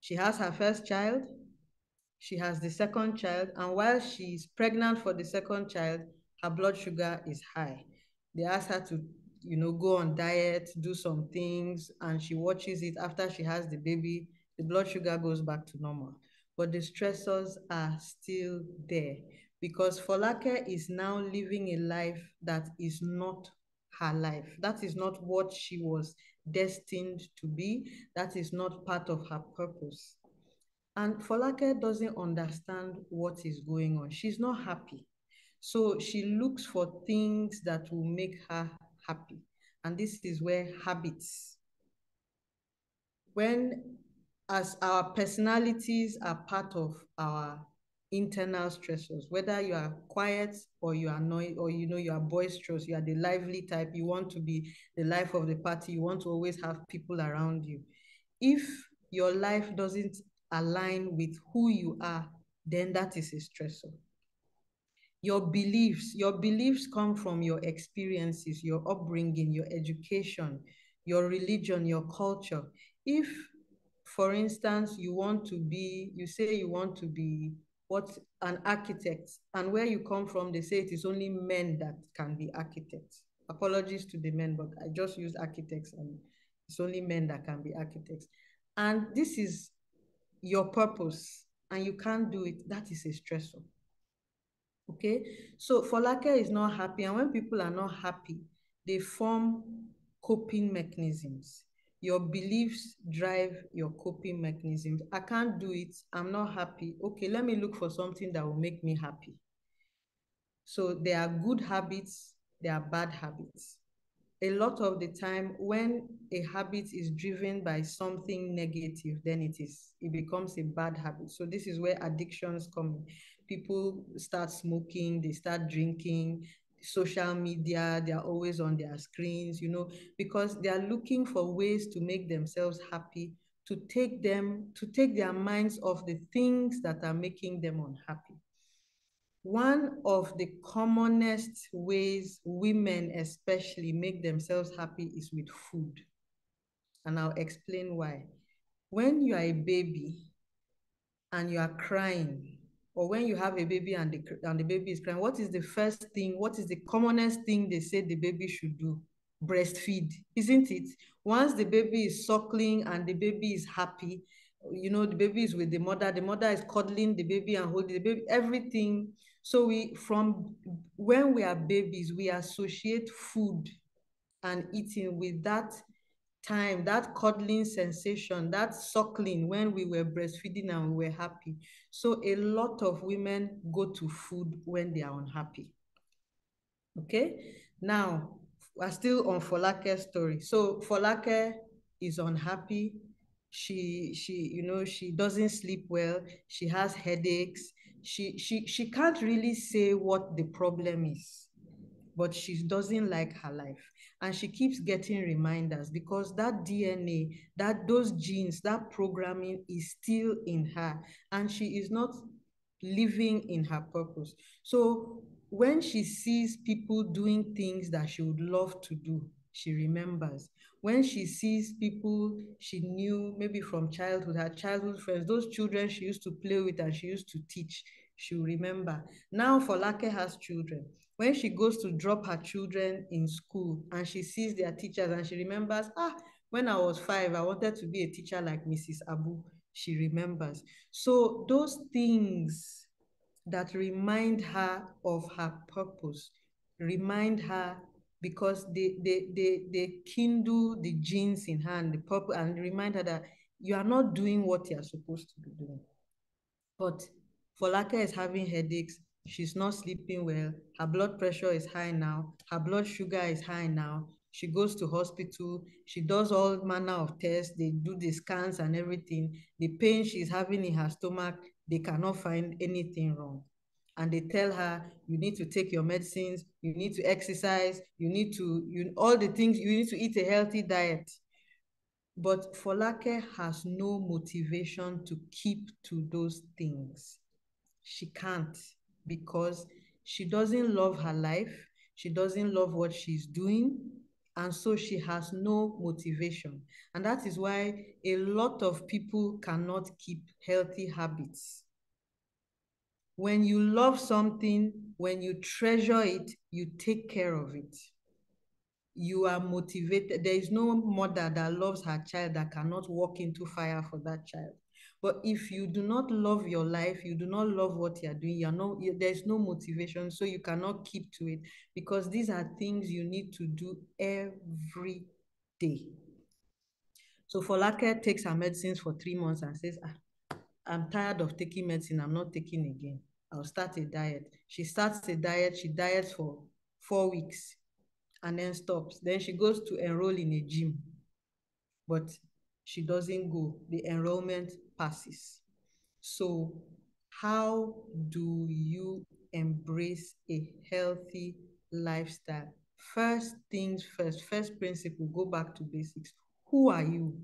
She has her first child. She has the second child. And while she's pregnant for the second child, her blood sugar is high. They ask her to, go on diet, do some things, and she watches it. After she has the baby, the blood sugar goes back to normal. But the stressors are still there because Folake is now living a life that is not her life. That is not what she was destined to be. That is not part of her purpose. And Folake doesn't understand what is going on. She's not happy. So she looks for things that will make her happy. And this is where habits, as our personalities are part of our internal stressors, whether you are quiet or you are noisy, or you are boisterous, you are the lively type, you want to be the life of the party, you want to always have people around you. If your life doesn't align with who you are, then that is a stressor. Your beliefs come from your experiences, your upbringing, your education, your religion, your culture. If, for instance, you say you want to be an architect, and where you come from, they say it is only men that can be architects. Apologies to the men, but I just use architects, and it's only men that can be architects. And this is your purpose, and you can't do it. That is a stressor. Okay, so Folake is not happy, and when people are not happy, they form coping mechanisms. Your beliefs drive your coping mechanisms. I can't do it. I'm not happy. Okay, let me look for something that will make me happy. So there are good habits, there are bad habits. A lot of the time, when a habit is driven by something negative, then it becomes a bad habit. So this is where addictions come. People start smoking, they start drinking, social media, they are always on their screens, because they are looking for ways to make themselves happy, to take their minds off the things that are making them unhappy. One of the commonest ways women especially make themselves happy is with food. And I'll explain why. When you are a baby and you are crying, or when you have a baby and the baby is crying, what is the first thing, what is the commonest thing they say the baby should do? Breastfeed, isn't it? Once the baby is suckling and the baby is happy, you know, the baby is with the mother is cuddling the baby and holding the baby, everything. So from when we are babies, we associate food and eating with that time, that cuddling sensation, that suckling when we were breastfeeding and we were happy. So a lot of women go to food when they are unhappy. Okay, now we're still on Folake's story. So Folake is unhappy. She she doesn't sleep well. She has headaches. She can't really say what the problem is, but she doesn't like her life, and she keeps getting reminders because that DNA, those genes, that programming is still in her, and she is not living in her purpose. So when she sees people doing things that she would love to do, she remembers. When she sees people she knew maybe from childhood, her childhood friends, those children she used to play with and she used to teach, she'll remember. Now Folake has children. When she goes to drop her children in school and she sees their teachers and she remembers, when I was 5, I wanted to be a teacher like Mrs. Abu. She remembers. So those things that remind her of her purpose, remind her, because they kindle the genes in her and the purpose, and remind her that you are not doing what you're supposed to be doing. But Folake is having headaches. She's not sleeping well. Her blood pressure is high now. Her blood sugar is high now. She goes to hospital. She does all manner of tests. They do the scans and everything. The pain she's having in her stomach, they cannot find anything wrong. And they tell her, you need to take your medicines, you need to exercise, you need to, all the things, you need to eat a healthy diet. But Folake has no motivation to keep to those things. She can't, because she doesn't love her life. She doesn't love what she's doing. And so she has no motivation. And that is why a lot of people cannot keep healthy habits. When you love something, when you treasure it, you take care of it. You are motivated. There is no mother that loves her child that cannot walk into fire for that child. But if you do not love your life, you do not love what you're doing, there's no motivation, so you cannot keep to it, because these are things you need to do every day. So Folake takes her medicines for 3 months and says, I'm tired of taking medicine, I'm not taking again. I'll start a diet. She starts a diet, she diets for 4 weeks and then stops. Then she goes to enroll in a gym, but she doesn't go. The enrollment passes. So how do you embrace a healthy lifestyle? First things first, first principle, go back to basics. Who are you?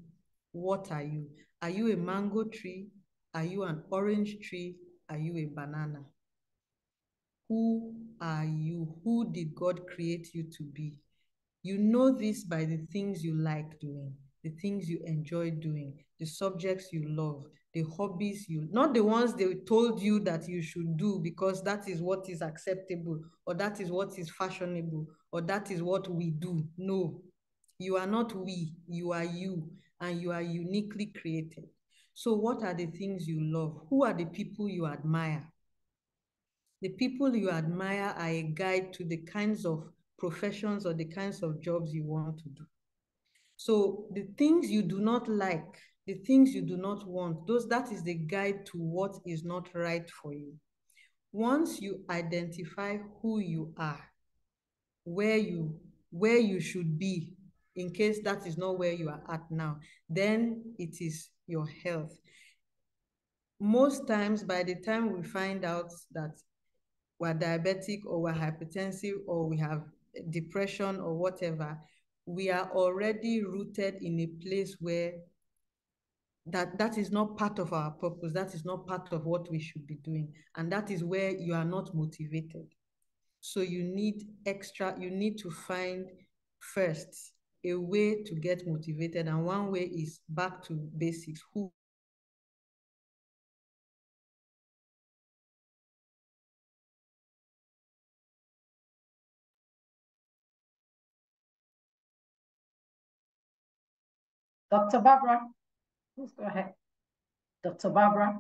What are you? Are you a mango tree? Are you an orange tree? Are you a banana? Who are you? Who did God create you to be? You know this by the things you like doing, the things you enjoy doing, the subjects you love, the hobbies not the ones they told you that you should do because that is what is acceptable, or that is what is fashionable, or that is what we do. No, you are not we, you are you, and you are uniquely created. So what are the things you love? Who are the people you admire? The people you admire are a guide to the kinds of professions or the kinds of jobs you want to do. So the things you do not like, the things you do not want, that is the guide to what is not right for you. Once you identify who you are, where you should be, in case that is not where you are at now, then it is your health. Most times, by the time we find out that we're diabetic or we're hypertensive or we have depression or whatever, we are already rooted in a place where that is not part of our purpose, that is not part of what we should be doing, and that is where you are not motivated. So you need to find first a way to get motivated, and one way is back to basics. Who Dr. Barbara, please go ahead. Dr. Barbara.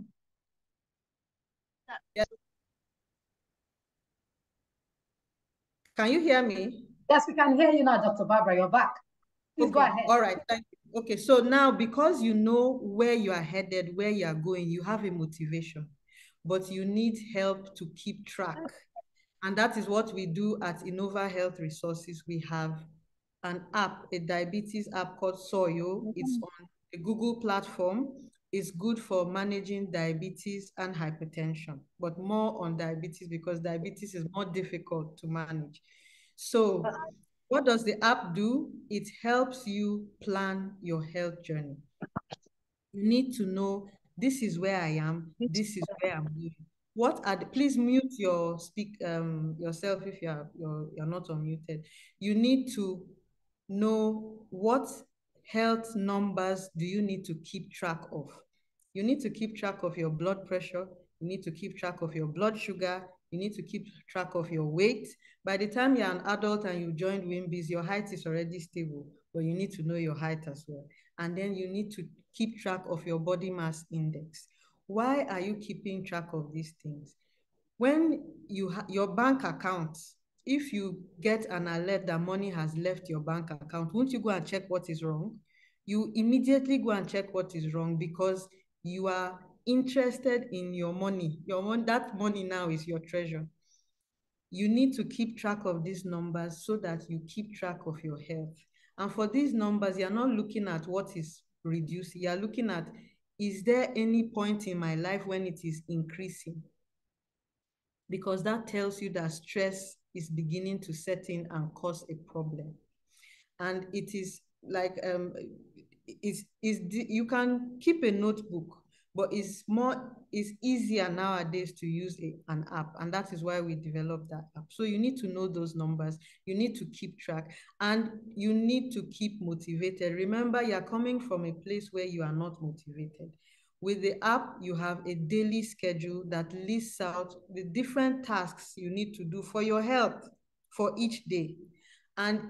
Yes. Can you hear me? Yes, we can hear you now, Dr. Barbara. You're back. Please go ahead. All right. Thank you. Okay. So now, because you know where you are headed, where you are going, you have a motivation, but you need help to keep track. And that is what we do at Innova Health Resources. We have an app, a diabetes app called Soyo. It's on a Google platform. It's good for managing diabetes and hypertension, but more on diabetes because diabetes is more difficult to manage. So what does the app do? It helps you plan your health journey. You need to know, this is where I am, this is where I'm going. What are the, please mute your yourself if you're not unmuted. You need to know what health numbers do you need to keep track of. You need to keep track of your blood pressure, you need to keep track of your blood sugar, you need to keep track of your weight. By the time you're an adult and you joined WIMBIS, your height is already stable, but you need to know your height as well. And then you need to keep track of your body mass index. Why are you keeping track of these things? When you your bank account, if you get an alert that money has left your bank account, won't you go and check what is wrong? You immediately go and check what is wrong because you are interested in your money. That money now is your treasure. You need to keep track of these numbers so that you keep track of your health. And for these numbers, you're not looking at what is reduced. You're looking at, is there any point in my life when it is increasing? Because that tells you that stress is beginning to set in and cause a problem. And it is like, you can keep a notebook, but it's easier nowadays to use an app, and that is why we developed that app. So you need to know those numbers, you need to keep track, and you need to keep motivated. Remember, you're coming from a place where you are not motivated. With the app, you have a daily schedule that lists out the different tasks you need to do for your health for each day. And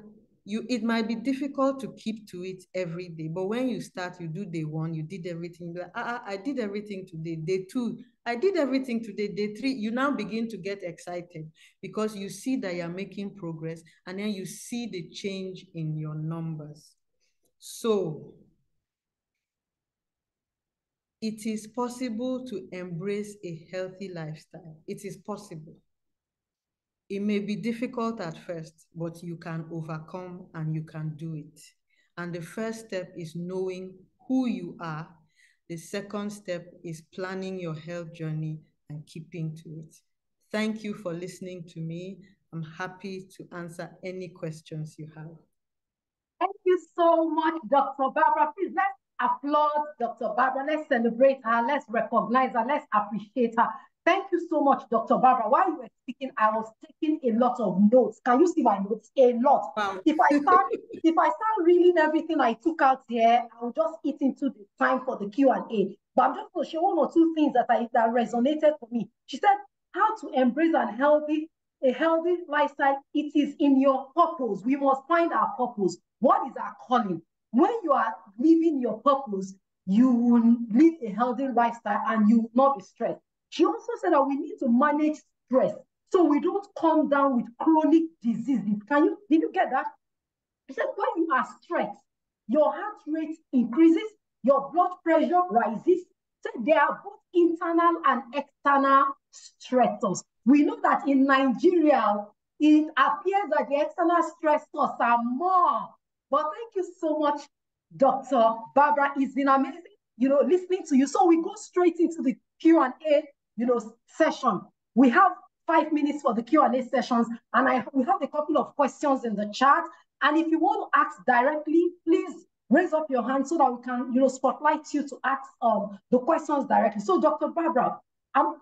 it might be difficult to keep to it every day, but when you start, you do day one, you did everything. You're like, I did everything today. Day two, I did everything today. Day three, you now begin to get excited because you see that you're making progress, and then you see the change in your numbers. So it is possible to embrace a healthy lifestyle. It is possible. It may be difficult at first, but you can overcome and you can do it. And the first step is knowing who you are. The second step is planning your health journey and keeping to it. Thank you for listening to me. I'm happy to answer any questions you have. Thank you so much, Dr. Barbara. Please, let's applaud Dr. Barbara. Let's celebrate her. Let's recognize her. Let's appreciate her. Thank you so much, Dr. Barbara. While you were speaking, I was taking a lot of notes. Can you see my notes? A lot. Wow. If I start reading everything I took out here, I'll just eat into the time for the Q&A. But I'm just going to share one or two things that resonated for me. She said, how to embrace a healthy lifestyle. It is in your purpose. We must find our purpose. What is our calling? When you are living your purpose, you will live a healthy lifestyle and you will not be stressed. She also said that we need to manage stress so we don't come down with chronic diseases. Did you get that? She said when you are stressed, your heart rate increases, your blood pressure rises. So they are both internal and external stressors. We know that in Nigeria, it appears that the external stressors are more. But thank you so much, Dr. Barbara. It's been amazing, listening to you. So we go straight into the Q&A, session. We have 5 minutes for the Q&A sessions, and we have a couple of questions in the chat. And if you want to ask directly, please raise up your hand so that we can, spotlight you to ask the questions directly. So, Dr. Barbara,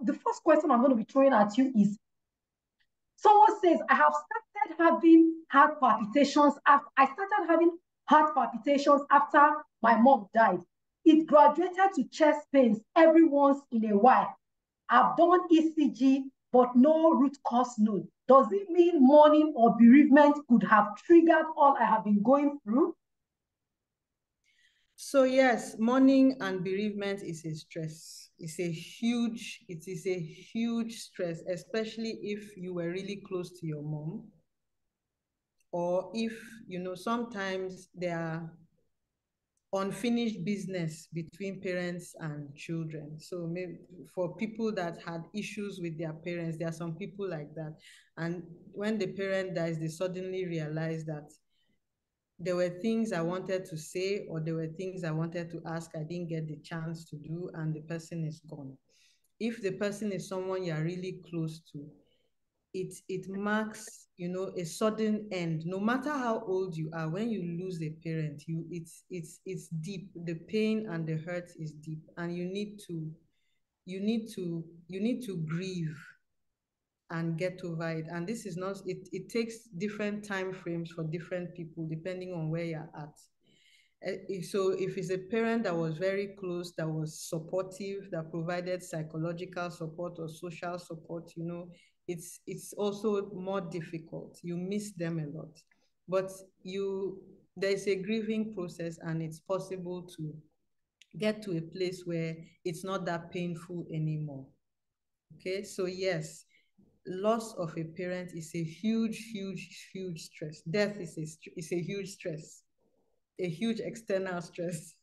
the first question I'm going to be throwing at you is, someone says, I started having heart palpitations after my mom died. It graduated to chest pains every once in a while. I've done ECG, but no root cause known. Does it mean mourning or bereavement could have triggered all I have been going through? So yes, mourning and bereavement is a stress. It is a huge stress, especially if you were really close to your mom, or if, sometimes there are unfinished business between parents and children. So maybe for people that had issues with their parents, there are some people like that. And when the parent dies, they suddenly realize that there were things I wanted to say, or there were things I wanted to ask, I didn't get the chance to do, and the person is gone. If the person is someone you're really close to, it marks, a sudden end. No matter how old you are, when you lose a parent, it's deep. The pain and the hurt is deep, and you need to grieve and get over it. And this is not, it takes different time frames for different people depending on where you're at. So if it's a parent that was very close, that was supportive, that provided psychological support or social support, it's also more difficult. You miss them a lot. But there's a grieving process, and it's possible to get to a place where it's not that painful anymore. Okay, so yes, loss of a parent is a huge, huge, huge stress. Death is a huge stress, a huge external stress.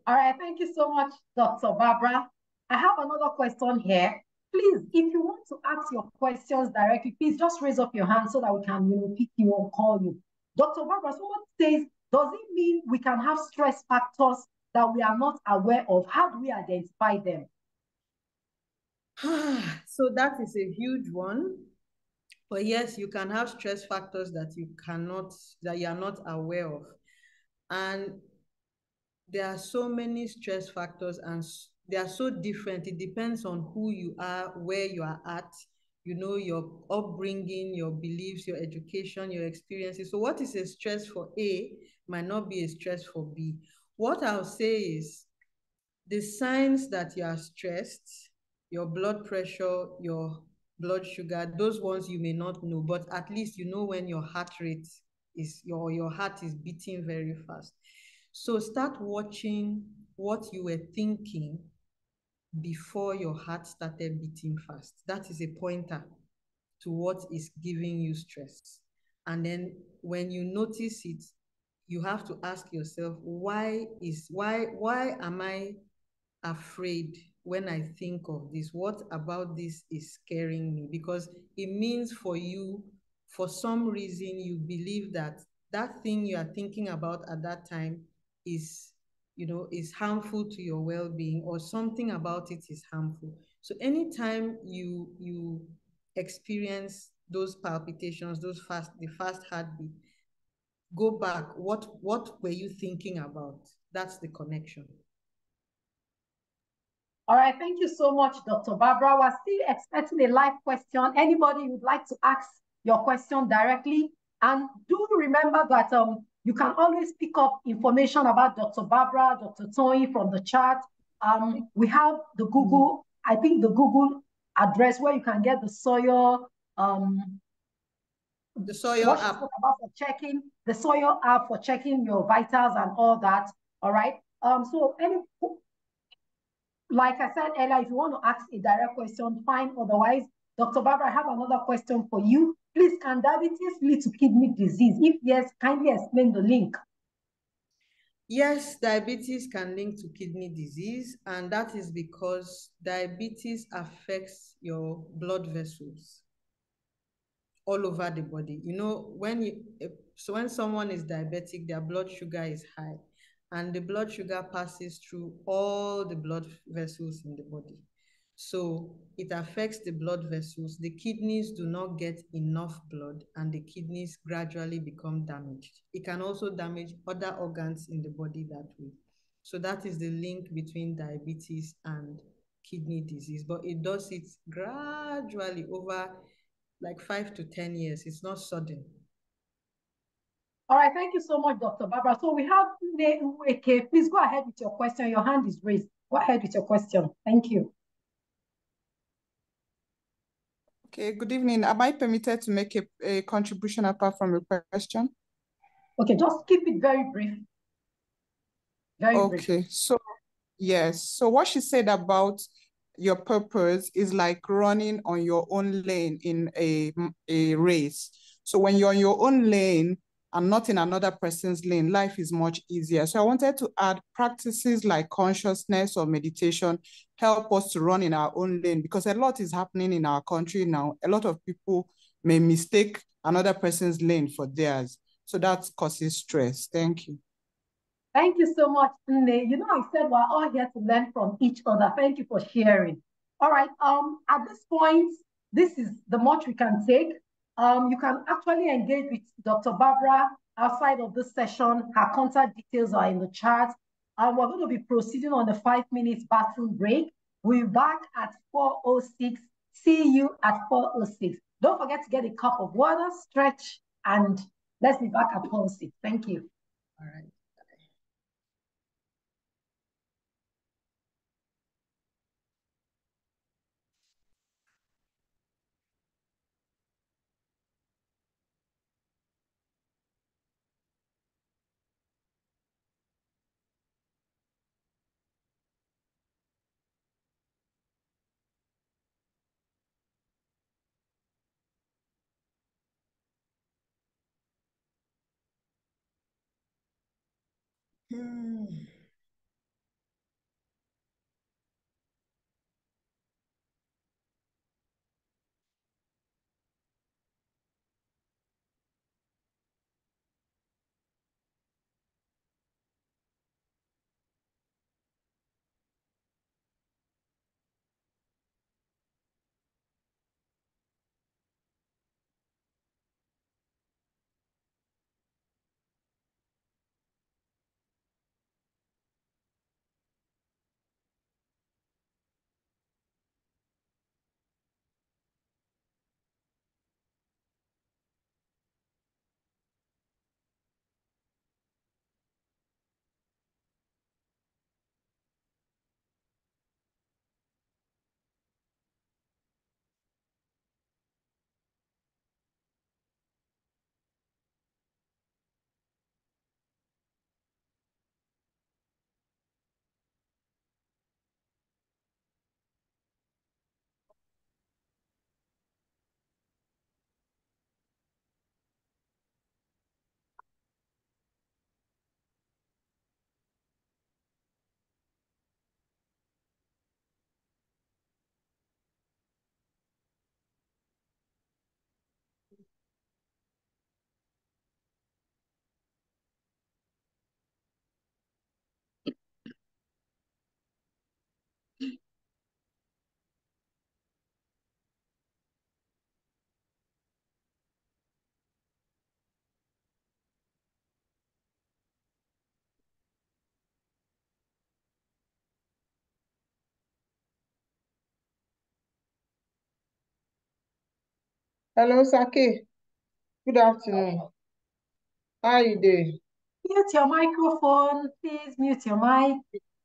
All right, thank you so much, Dr. Barbara. I have another question here. Please, if you want to ask your questions directly, please just raise up your hand so that we can, pick you or call you. Dr. Barbara, someone says, does it mean we can have stress factors that we are not aware of? How do we identify them? So that is a huge one. But yes, you can have stress factors that you are not aware of. And there are so many stress factors, and they are so different. It depends on who you are, where you are at, your upbringing, your beliefs, your education, your experiences. So what is a stress for A might not be a stress for B. What I'll say is the signs that you are stressed, your blood pressure, your blood sugar, those ones you may not know, but at least you know when your heart rate is, your heart is beating very fast. So start watching what you were thinking before your heart started beating fast. That is a pointer to what is giving you stress. And then when you notice it, you have to ask yourself, why am I afraid when I think of this? What about this is scaring me? Because it means for some reason, you believe that thing you are thinking about at that time is harmful to your well-being, or something about it is harmful. So anytime you experience those palpitations, the fast heartbeat, go back. What were you thinking about? That's the connection. All right, thank you so much, Dr. Barbara. We're still expecting a live question. Anybody would like to ask your question directly? And do remember that you can always pick up information about Dr. Barbara, Dr. Toyin from the chat. We have the Google, I think the Google address where you can get the Sawyer app for checking the Sawyer app for checking your vitals and all that. All right. Like I said earlier, if you want to ask a direct question, fine. Otherwise, Dr. Barbara, I have another question for you. Please, can diabetes lead to kidney disease? If yes, kindly explain the link. Yes, diabetes can link to kidney disease, and that is because diabetes affects your blood vessels all over the body. When someone is diabetic, their blood sugar is high, and the blood sugar passes through all the blood vessels in the body. So it affects the blood vessels. The kidneys do not get enough blood, and the kidneys gradually become damaged. It can also damage other organs in the body that way. So that is the link between diabetes and kidney disease, but it does it gradually over like 5 to 10 years. It's not sudden. All right, thank you so much, Dr. Barbara. So we have Neweke. Please go ahead with your question. Your hand is raised. Go ahead with your question. Thank you. Okay, good evening. Am I permitted to make a contribution apart from a question? Okay, just keep it very brief. Very Okay, brief. so yes. So what she said about your purpose is like running on your own lane in a race. So when you're on your own lane and not in another person's lane, life is much easier. So I wanted to add practices like consciousness or meditation help us to run in our own lane, because a lot is happening in our country now. A lot of people may mistake another person's lane for theirs. So that causes stress. Thank you. Thank you so much, Nne. You know, I said we're all here to learn from each other. Thank you for sharing. All right. At this point, this is the much we can take. You can actually engage with Dr. Barbara outside of this session. Her contact details are in the chat. We're going to be proceeding on the 5 minutes bathroom break. We're back at 4:06. See you at 4:06. Don't forget to get a cup of water, stretch, and let's be back at 4:06. Thank you. All right. Hello, Saki. Good afternoon. How are you doing? Mute your microphone, please mute your mic.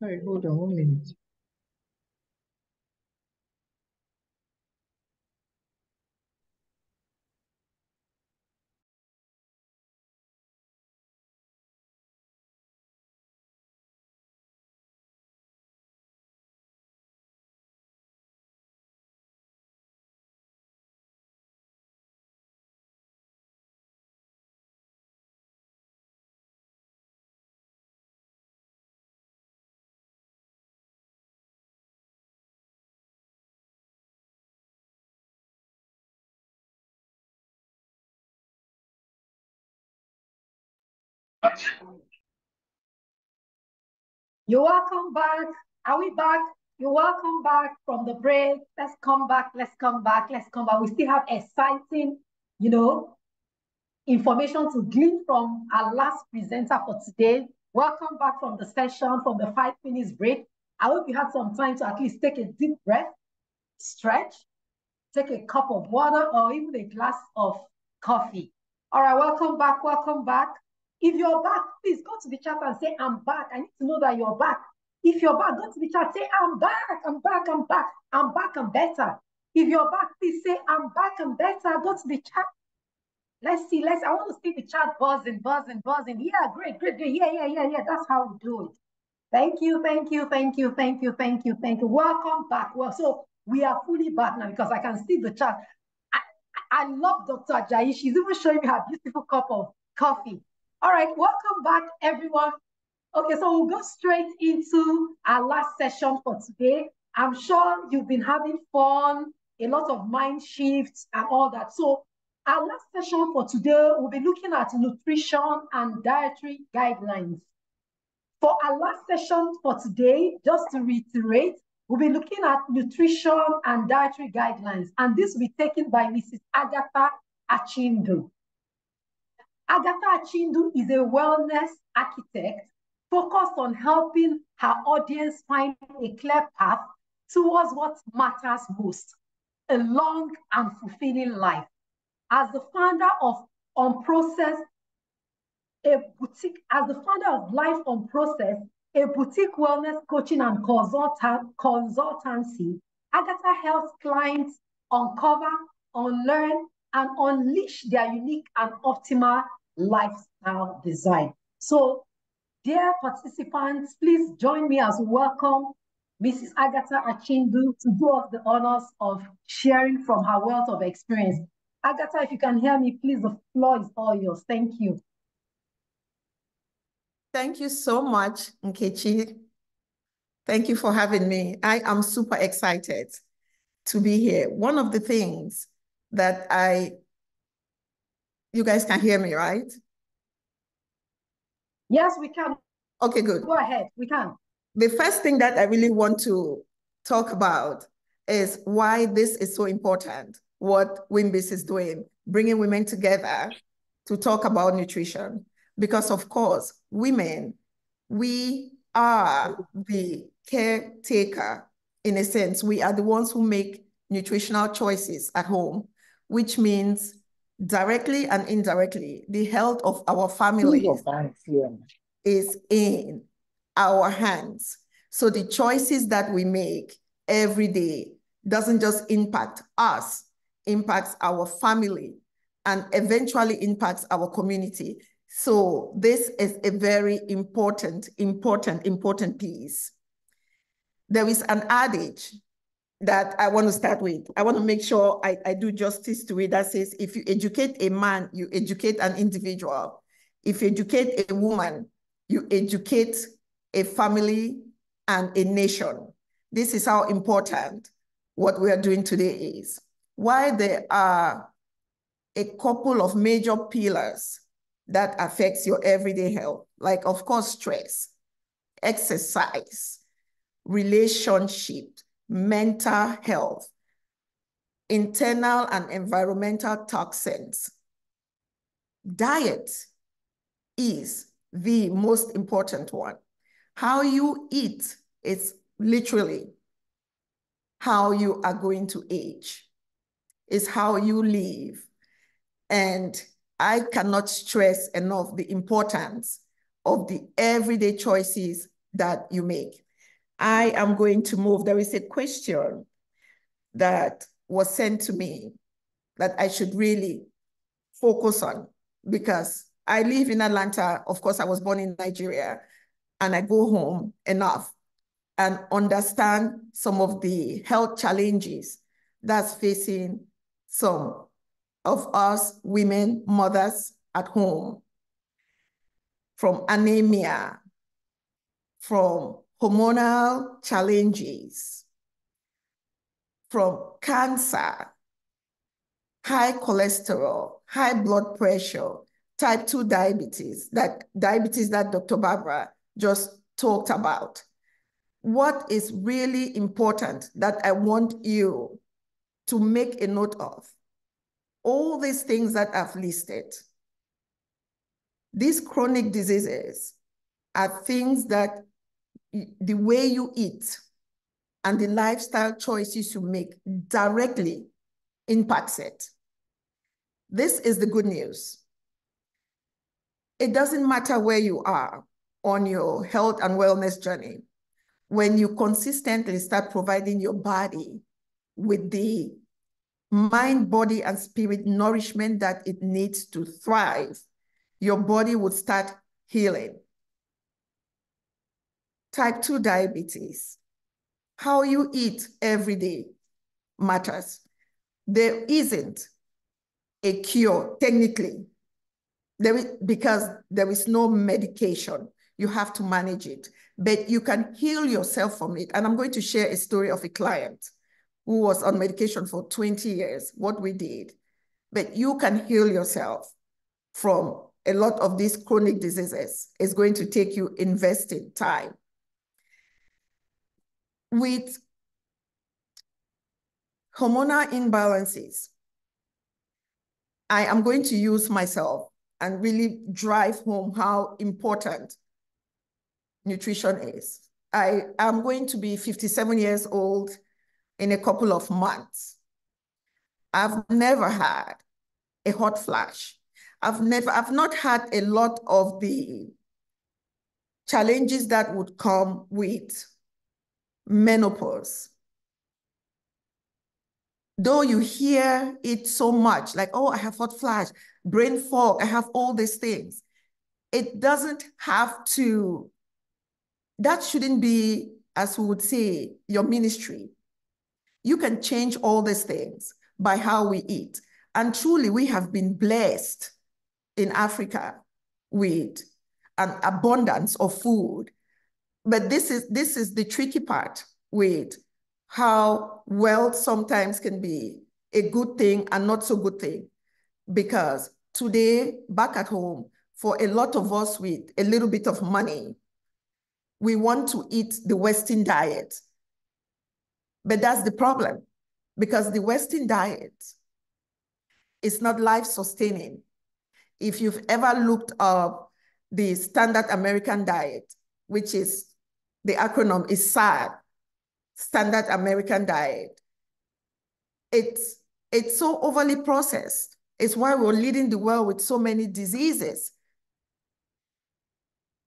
Sorry, hold on 1 minute. You're welcome back. Are we back? You're welcome back from the break. Let's come back. Let's come back. Let's come back. We still have exciting, information to glean from our last presenter for today. Welcome back from the session, from the 5 minutes break. I hope you had some time to at least take a deep breath, stretch, take a cup of water, or even a glass of coffee. All right, welcome back, welcome back. If you're back, please go to the chat and say, I'm back. I need to know that you're back. If you're back, go to the chat, say, I'm back, I'm back, I'm back, I'm back, I'm better. If you're back, please say, I'm back, I'm better. Go to the chat. Let's see, I want to see the chat buzzing, buzzing, buzzing. Yeah, great, great, great. Yeah. That's how we do it. Thank you. Welcome back. Well, so we are fully back now because I can see the chat. I love Dr. Ajayi. She's even showing me her beautiful cup of coffee. All right, welcome back, everyone. Okay, so we'll go straight into our last session for today. I'm sure you've been having fun, a lot of mind shifts and all that. So our last session for today, we'll be looking at nutrition and dietary guidelines. For our last session for today, just to reiterate, we'll be looking at nutrition and dietary guidelines, and this will be taken by Mrs. Agatha Achindu. Agatha Achindu is a wellness architect focused on helping her audience find a clear path towards what matters most, a long and fulfilling life. As the founder of Unprocessed, as the founder of Life on Process, a boutique wellness coaching and consultancy, Agatha helps clients uncover, unlearn, and unleash their unique and optimal lifestyle design. So, dear participants, please join me as we welcome Mrs. Agatha Achindu to do us the honors of sharing from her wealth of experience. Agatha, if you can hear me, please, the floor is all yours. Thank you. Thank you so much, Nkechi. Thank you for having me. I am super excited to be here. One of the things that you guys can hear me, right? Yes, we can. Okay, good. Go ahead, we can. The first thing that I really want to talk about is why this is so important, what WIMBIS is doing, bringing women together to talk about nutrition. Because of course, women, we are the caretaker in a sense. We are the ones who make nutritional choices at home, which means directly and indirectly, the health of our families is in our hands. So the choices that we make every day doesn't just impact us, impacts our family, and eventually impacts our community. So this is a very important piece. There is an adage that I want to start with. I want to make sure I do justice to it that says, if you educate a man, you educate an individual. If you educate a woman, you educate a family and a nation. This is how important what we are doing today is. While there are a couple of major pillars that affects your everyday health, like of course, stress, exercise, relationship, mental health, internal and environmental toxins. Diet is the most important one. How you eat is literally how you are going to age. It's how you live. And I cannot stress enough the importance of the everyday choices that you make. I am going to move. There is a question that was sent to me that I should really focus on because I live in Atlanta. Of course, I was born in Nigeria, and I go home enough and understand some of the health challenges that's facing some of us women, mothers at home, from anemia, from hormonal challenges, from cancer, high cholesterol, high blood pressure, type 2 diabetes, that Dr. Barbara just talked about. What is really important that I want you to make a note of, all these things that I've listed, these chronic diseases are things that the way you eat and the lifestyle choices you make directly impacts it. This is the good news. It doesn't matter where you are on your health and wellness journey. When you consistently start providing your body with the mind, body, and spirit nourishment that it needs to thrive, your body would start healing. type 2 diabetes, how you eat every day matters. There isn't a cure technically, because there is no medication. You have to manage it, but you can heal yourself from it. And I'm going to share a story of a client who was on medication for 20 years, what we did. But you can heal yourself from a lot of these chronic diseases. It's going to take you investing time. With hormonal imbalances, I am going to use myself and really drive home how important nutrition is. I am going to be 57 years old in a couple of months. I've never had a hot flash. I've not had a lot of the challenges that would come with menopause. Though you hear it so much, like, oh, I have hot flash, brain fog, I have all these things. It doesn't have to, that shouldn't be, as we would say, your ministry. You can change all these things by how we eat. And truly, we have been blessed in Africa with an abundance of food. But this is the tricky part with how wealth sometimes can be a good thing and not so good thing. Because today, back at home, for a lot of us with a little bit of money, we want to eat the Western diet. But that's the problem, because the Western diet is not life-sustaining. If you've ever looked up the standard American diet, which is, the acronym is SAD, Standard American Diet, it's so overly processed. It's why we're leading the world with so many diseases.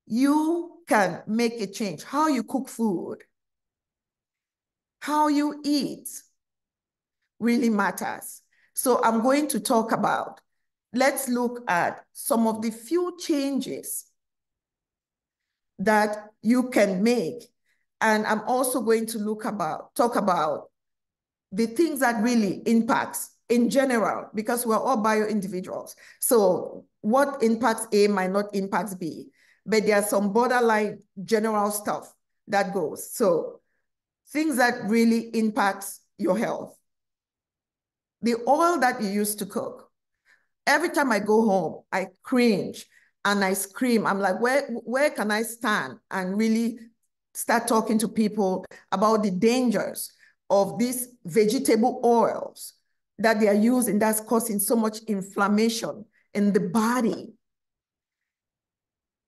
You can make a change. How you cook food, how you eat really matters. So I'm going to talk about, let's look at some of the few changes that you can make. And I'm also going to talk about the things that really impacts in general, because we're all bio-individuals. So what impacts A might not impact B, but there are some borderline general stuff that goes. So things that really impacts your health. The oil that you use to cook. Every time I go home, I cringe and I scream. I'm like, where can I stand and really start talking to people about the dangers of these vegetable oils that they are using that's causing so much inflammation in the body.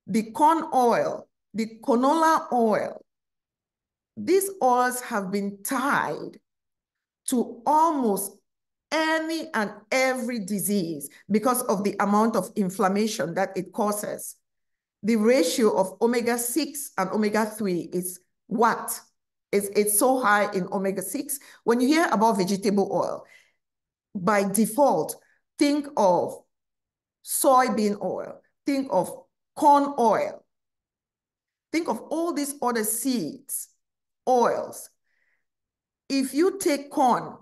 The corn oil, the canola oil, these oils have been tied to almost any and every disease because of the amount of inflammation that it causes. The ratio of omega-6 and omega-3 is what? It's so high in omega-6. When you hear about vegetable oil, by default, think of soybean oil, think of corn oil, think of all these other seeds, oils. If you take corn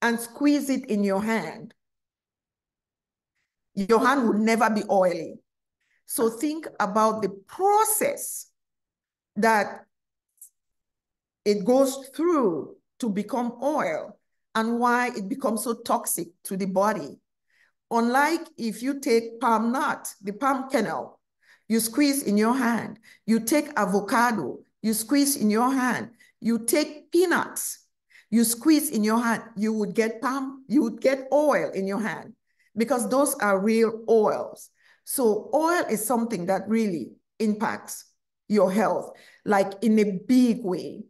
and squeeze it in your hand will never be oily. So think about the process that it goes through to become oil and why it becomes so toxic to the body. Unlike if you take palm nut, the palm kernel, you squeeze in your hand. You take avocado, you squeeze in your hand. You take peanuts, you squeeze in your hand. You would get oil in your hand because those are real oils. So oil is something that really impacts your health, like in a big way.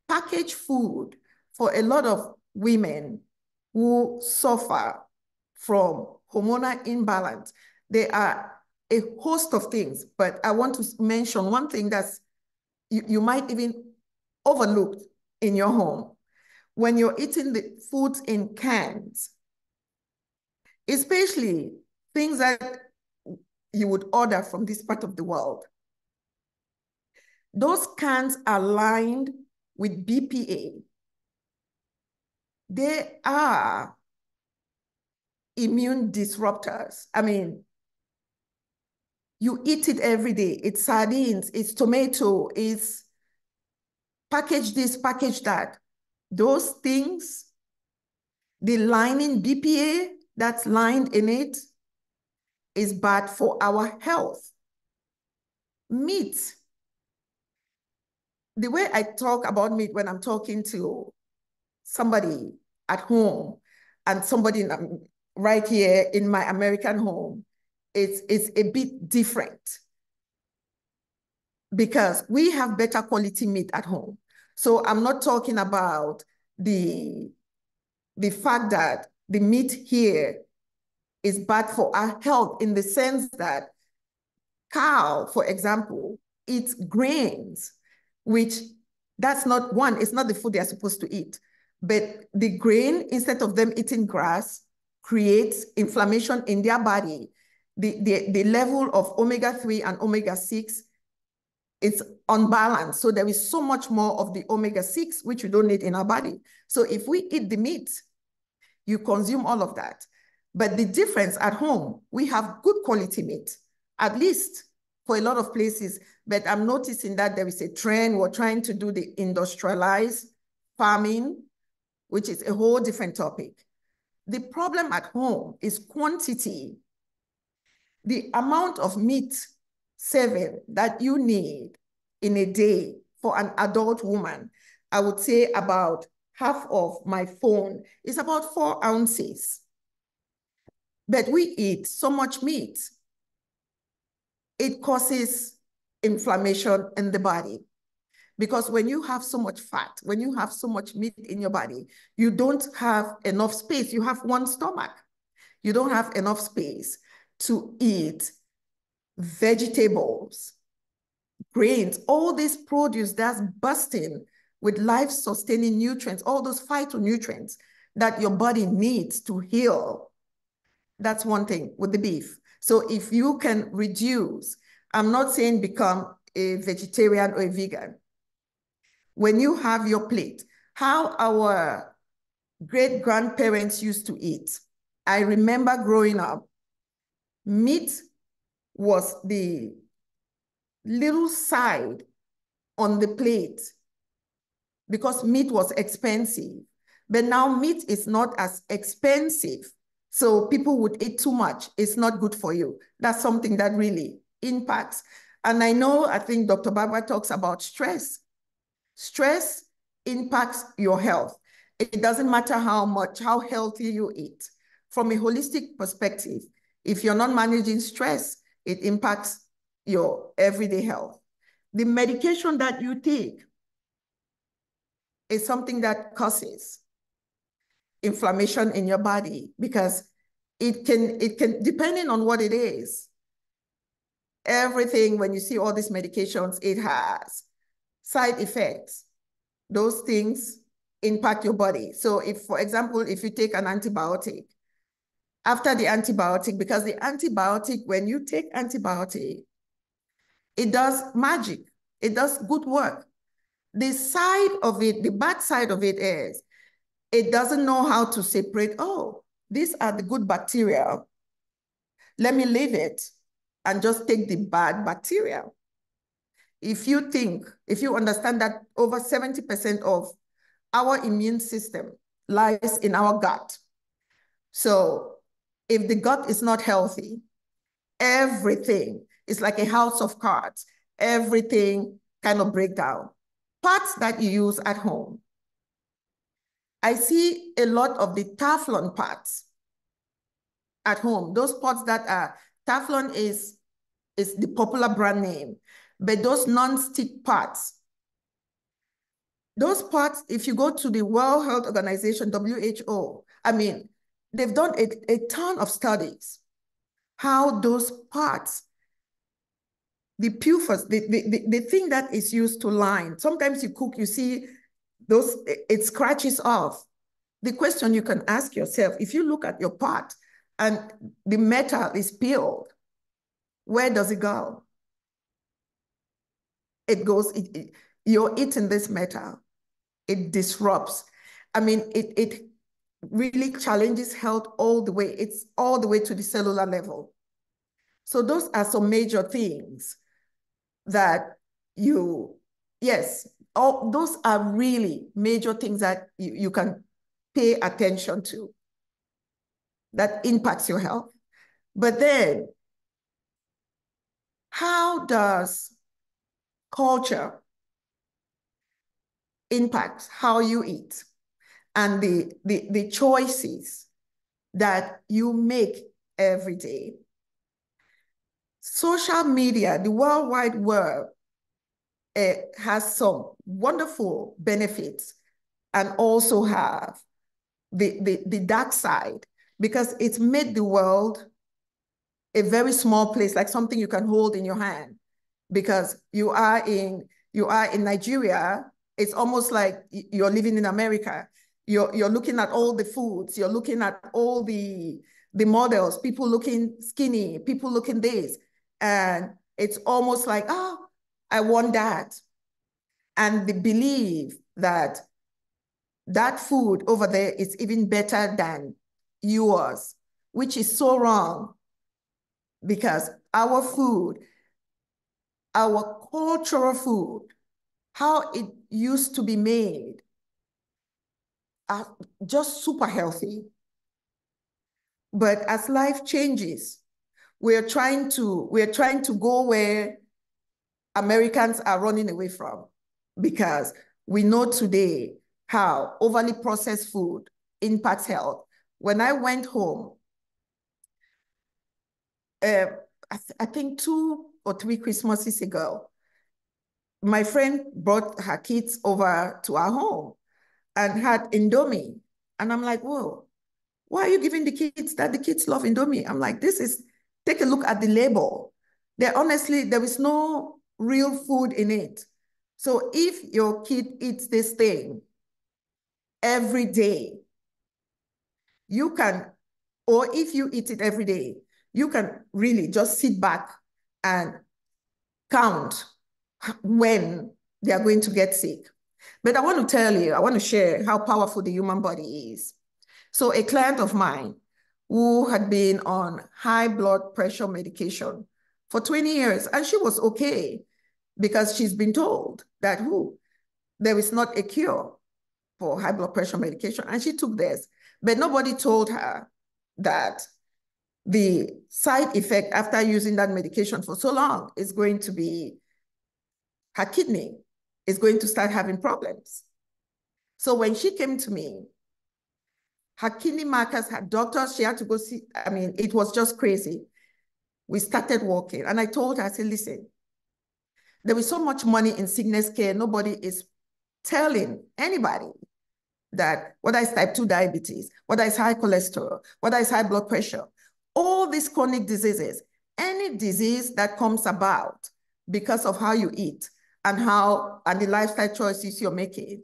Packaged food for a lot of women who suffer from hormonal imbalance. There are a host of things, but I want to mention one thing that's you might even overlook in your home. When you're eating the foods in cans, especially things that you would order from this part of the world, Those cans are lined with BPA. They are immune disruptors. I mean, you eat it every day. It's sardines, it's tomato, it's package this, package that. Those things, the lining BPA that's lined in it is bad for our health. Meat. The way I talk about meat when I'm talking to somebody at home and somebody right here in my American home, it's a bit different because we have better quality meat at home. So I'm not talking about the fact that the meat here is bad for our health in the sense that cow, for example, eats grains, which that's not one, it's not the food they're supposed to eat. But the grain, instead of them eating grass, creates inflammation in their body. The level of omega-3 and omega-6 is unbalanced. So there is so much more of the omega-6, which we don't need in our body. So if we eat the meat, you consume all of that. But the difference at home, we have good quality meat, at least for a lot of places. But I'm noticing that there is a trend. We're trying to do the industrialized farming, which is a whole different topic. The problem at home is quantity. The amount of meat serving that you need in a day for an adult woman, I would say about half of my phone is about 4 ounces. But we eat so much meat, it causes inflammation in the body. Because when you have so much fat, when you have so much meat in your body, you don't have enough space. You have one stomach. You don't have enough space to eat vegetables, grains, all this produce that's bursting with life-sustaining nutrients, all those phytonutrients that your body needs to heal. That's one thing with the beef. So if you can reduce, I'm not saying become a vegetarian or a vegan. When you have your plate, how our great-grandparents used to eat. I remember growing up, meat was the little side on the plate because meat was expensive. But now meat is not as expensive. So people would eat too much. It's not good for you. That's something that really impacts. And I think Dr. Barbara talks about stress. Stress impacts your health. It doesn't matter how healthy you eat. From a holistic perspective, if you're not managing stress, it impacts your everyday health. The medication that you take is something that causes inflammation in your body because it can, depending on what it is, everything, when you see all these medications, it has side effects. Those things impact your body. So if, for example, if you take an antibiotic, after the antibiotic, because the antibiotic, when you take antibiotic, it does magic. It does good work. The side of it, the bad side of it is, it doesn't know how to separate, oh, these are the good bacteria. Let me leave it and just take the bad bacteria. If you understand that over 70% of our immune system lies in our gut. So if the gut is not healthy, everything is like a house of cards. Everything kind of break down. Parts that you use at home. I see a lot of the Teflon parts at home. Those pots that are, Teflon is the popular brand name, but those non-stick parts, those parts, if you go to the World Health Organization, WHO, I mean, they've done a ton of studies, how those parts, the PUFAs, the thing that is used to line, sometimes you cook, you see those, it scratches off. The question you can ask yourself, if you look at your pot and the metal is peeled, where does it go? you're eating this metal, it disrupts. I mean, it really challenges health all the way. It's all the way to the cellular level. So those are some major things that those are really major things that you can pay attention to that impacts your health. But then, how does culture impact how you eat and the choices that you make every day? Social media, the World Wide Web, has some wonderful benefits and also have the dark side, because it's made the world a very small place, like something you can hold in your hand. Because you are in Nigeria, it's almost like you're living in America. You're looking at all the foods, you're looking at all the models, people looking skinny, people looking this. And it's almost like, oh, I want that. And they believe that that food over there is even better than yours, which is so wrong, because our food, our cultural food, how it used to be made, are just super healthy. But as life changes, we're trying to go where Americans are running away from, because we know today how overly processed food impacts health. When I went home, I think 2 or 3 Christmases ago, my friend brought her kids over to our home and had Indomie. And I'm like, whoa, why are you giving the kids that? The kids love Indomie. I'm like, take a look at the label. Honestly, there is no real food in it. So if your kid eats this thing every day, you can, or if you eat it every day, you can really just sit back and count when they are going to get sick. But I want to share how powerful the human body is. So a client of mine who had been on high blood pressure medication for 20 years, and she was okay because she's been told that there is not a cure for high blood pressure medication, and she took this, but nobody told her that the side effect after using that medication for so long is going to be her kidney is going to start having problems. So when she came to me, her kidney markers, her doctors, she had to go see, I mean, it was just crazy. We started walking, and I told her, I said, listen, there is so much money in sickness care. Nobody is telling anybody that whether it's type 2 diabetes, whether it's high cholesterol, whether it's high blood pressure, all these chronic diseases, any disease that comes about because of how you eat and the lifestyle choices you're making,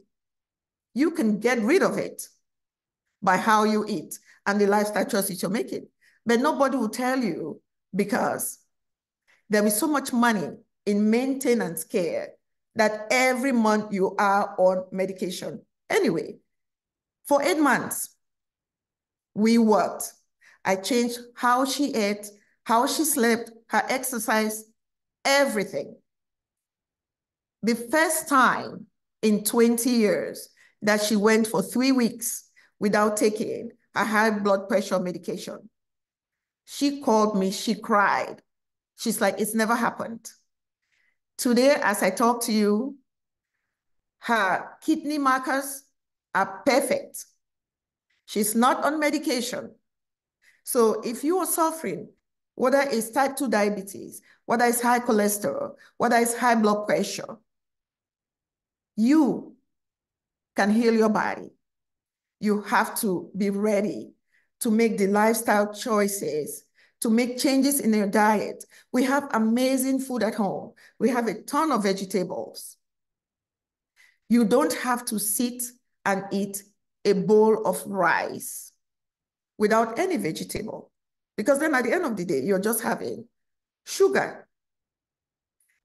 you can get rid of it by how you eat and the lifestyle choices you're making. But nobody will tell you, because there is so much money in maintenance care that every month you are on medication. Anyway, for 8 months, we worked. I changed how she ate, how she slept, her exercise, everything. The first time in 20 years that she went for 3 weeks without taking her high blood pressure medication, she called me, she cried. She's like, it's never happened. Today, as I talk to you, her kidney markers are perfect. She's not on medication. So if you are suffering, whether it's type 2 diabetes, whether it's high cholesterol, whether it's high blood pressure, you can heal your body. You have to be ready to make the lifestyle choices, to make changes in your diet. We have amazing food at home. We have a ton of vegetables. You don't have to sit and eat a bowl of rice without any vegetable, because then at the end of the day, you're just having sugar.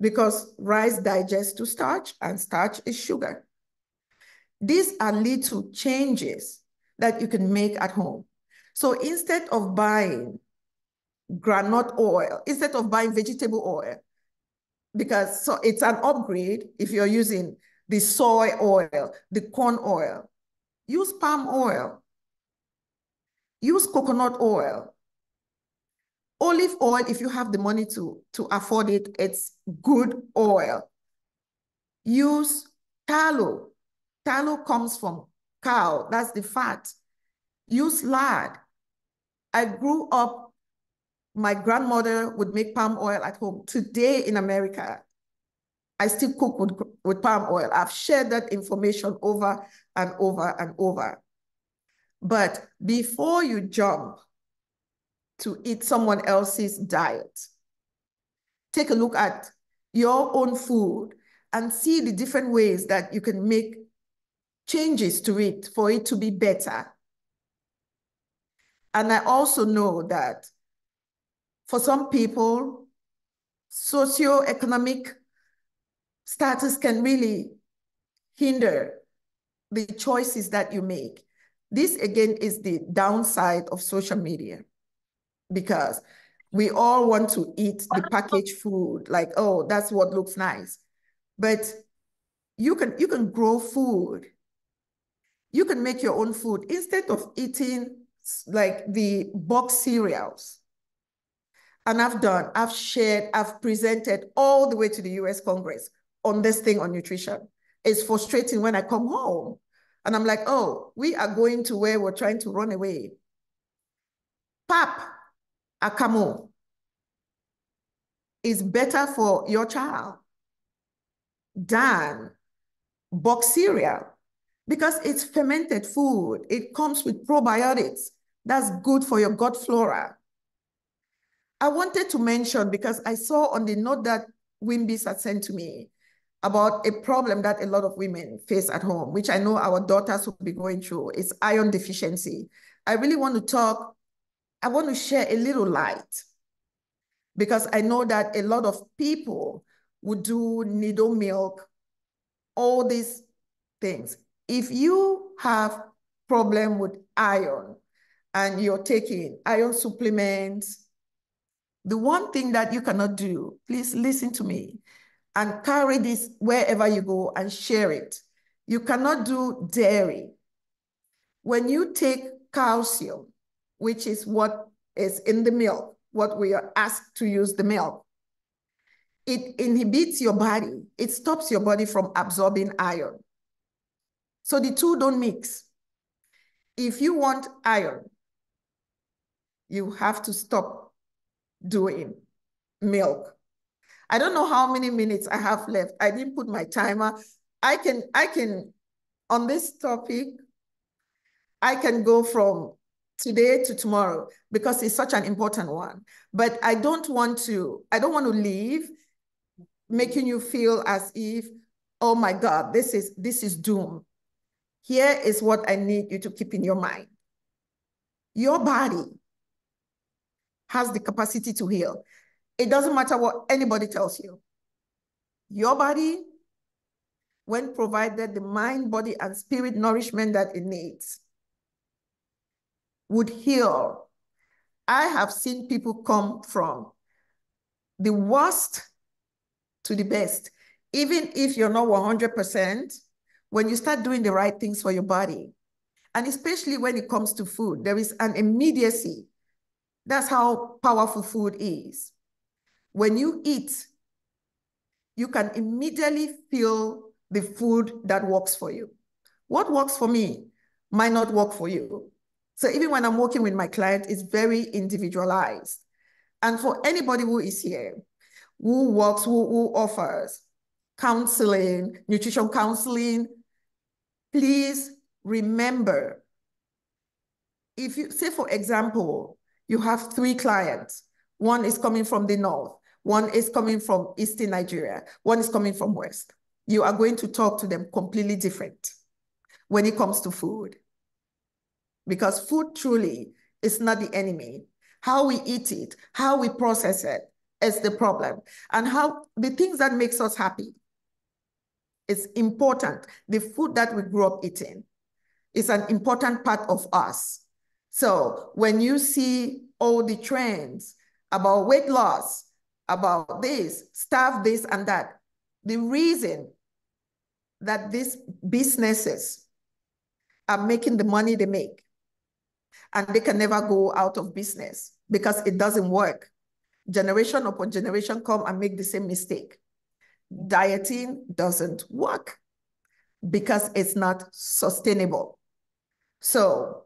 because rice digests to starch and starch is sugar. These are little changes that you can make at home. So instead of buying groundnut oil, instead of buying vegetable oil, because so it's an upgrade if you're using the soy oil, the corn oil, use palm oil, use coconut oil, olive oil if you have the money to afford it, it's good oil. Use tallow. Tallow comes from cow, that's the fat. Use lard. I grew up, my grandmother would make palm oil at home. Today in America, I still cook with palm oil. I've shared that information over and over and over. But before you jump to eat someone else's diet, take a look at your own food and see the different ways that you can make changes to it for it to be better. And I also know that for some people, socioeconomic status can really hinder the choices that you make. This again is the downside of social media, because we all want to eat the packaged food, like, oh, that's what looks nice. But you can grow food. You can make your own food instead of eating like the box cereals. And I've shared, I've presented all the way to the US Congress on this thing on nutrition. It's frustrating when I come home and I'm like, oh, we are going to where we're trying to run away. Pap, akamo, is better for your child than box cereal because it's fermented food. It comes with probiotics. That's good for your gut flora. I wanted to mention, because I saw on the note that Wimbis had sent to me about a problem that a lot of women face at home, which I know our daughters will be going through, is iron deficiency. I really want to talk, I want to share a little light, because I know that a lot of people would do needle milk, all these things. If you have problem with iron and you're taking iron supplements, the one thing that you cannot do, please listen to me and carry this wherever you go and share it. You cannot do dairy. When you take calcium, which is what is in the milk, what we are asked to use the milk, it inhibits your body. It stops your body from absorbing iron. So the two don't mix. If you want iron, you have to stop doing milk. I don't know how many minutes I have left. I didn't put my timer. I can, on this topic, I can go from today to tomorrow because it's such an important one. But I don't want to leave making you feel as if, oh my God, this is doom. Here is what I need you to keep in your mind. Your body has the capacity to heal. It doesn't matter what anybody tells you. Your body, when provided the mind, body, and spirit nourishment that it needs, would heal. I have seen people come from the worst to the best. Even if you're not 100%, when you start doing the right things for your body, and especially when it comes to food, there is an immediacy. That's how powerful food is. When you eat, you can immediately feel the food that works for you. What works for me might not work for you. So even when I'm working with my client, it's very individualized. And for anybody who is here, who works, who offers counseling, nutrition counseling, please remember, if you say, for example, you have 3 clients, one is coming from the north, one is coming from Eastern Nigeria, one is coming from West, you are going to talk to them completely different when it comes to food. Because food truly is not the enemy. How we eat it, how we process it, is the problem. And how the things that makes us happy is important. The food that we grew up eating is an important part of us. So when you see all the trends about weight loss, about this, starve this and that, the reason that these businesses are making the money they make, and they can never go out of business because it doesn't work. Generation upon generation come and make the same mistake. Dieting doesn't work because it's not sustainable. So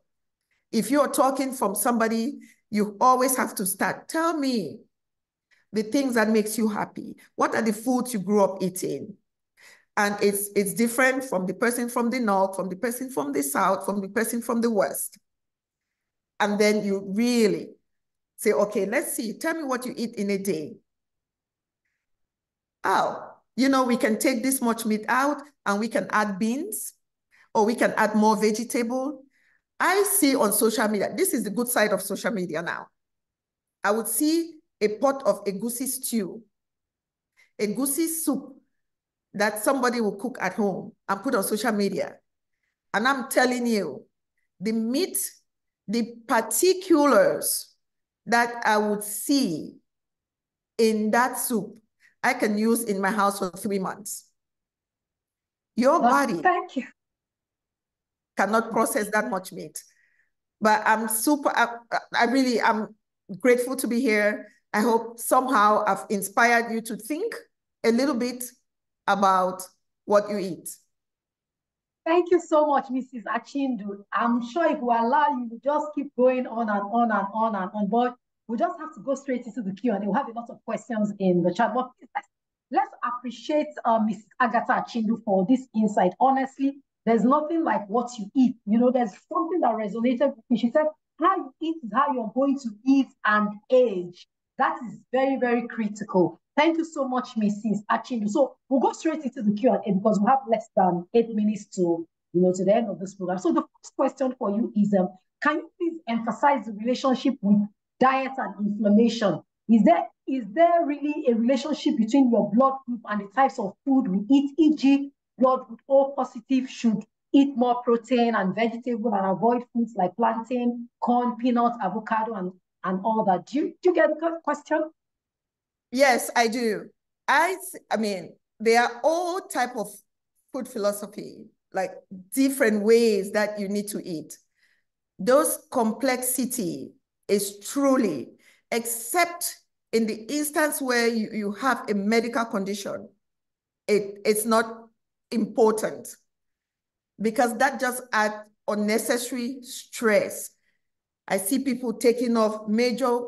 if you're talking from somebody, you always have to start. Tell me the things that makes you happy. What are the foods you grew up eating? And it's different from the person from the north, from the person from the south, from the person from the west. And then you really say, okay, let's see, tell me what you eat in a day. Oh, you know, we can take this much meat out and we can add beans, or we can add more vegetable. I see on social media, this is the good side of social media now. I would see a pot of egusi stew, egusi soup that somebody will cook at home and put on social media. And I'm telling you, the meat, the particulars that I would see in that soup, I can use in my house for 3 months. Your body cannot process that much meat. But I'm I'm grateful to be here. I hope somehow I've inspired you to think a little bit about what you eat. Thank you so much, Mrs. Achindu. I'm sure if we allow you, we'll just keep going on and on and on and on. But we just have to go straight into the Q&A. We'll have a lot of questions in the chat. But let's appreciate Mrs. Agatha Achindu for this insight. Honestly, there's nothing like what you eat. You know, there's something that resonated with me. She said, how you eat is how you're going to eat and age. That is very, very critical. Thank you so much, Mrs. Achindu. So we'll go straight into the Q&A because we have less than 8 minutes to the end of this program. So the first question for you is, can you please emphasize the relationship with diet and inflammation? Is there really a relationship between your blood group and the types of food we eat, e.g., blood group O positive should eat more protein and vegetable and avoid foods like plantain, corn, peanuts, avocado, and all that? Do you get the question? Yes, I do. I mean, there are all type of food philosophy, like different ways that you need to eat. Those complexity is truly, except in the instance where you have a medical condition, it's not important because that just adds unnecessary stress. I see people taking off major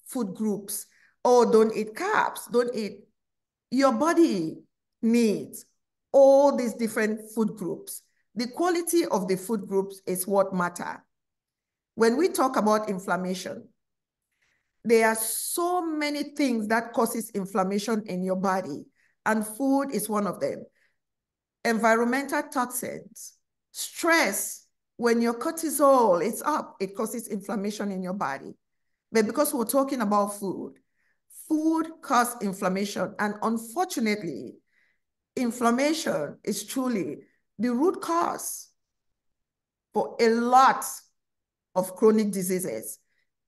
food groups. Oh, don't eat carbs, don't eat. Your body needs all these different food groups. The quality of the food groups is what matters. When we talk about inflammation, there are so many things that causes inflammation in your body, and food is one of them. Environmental toxins, stress, when your cortisol is up, it causes inflammation in your body. But because we're talking about food, food causes inflammation. And unfortunately, inflammation is truly the root cause for a lot of chronic diseases.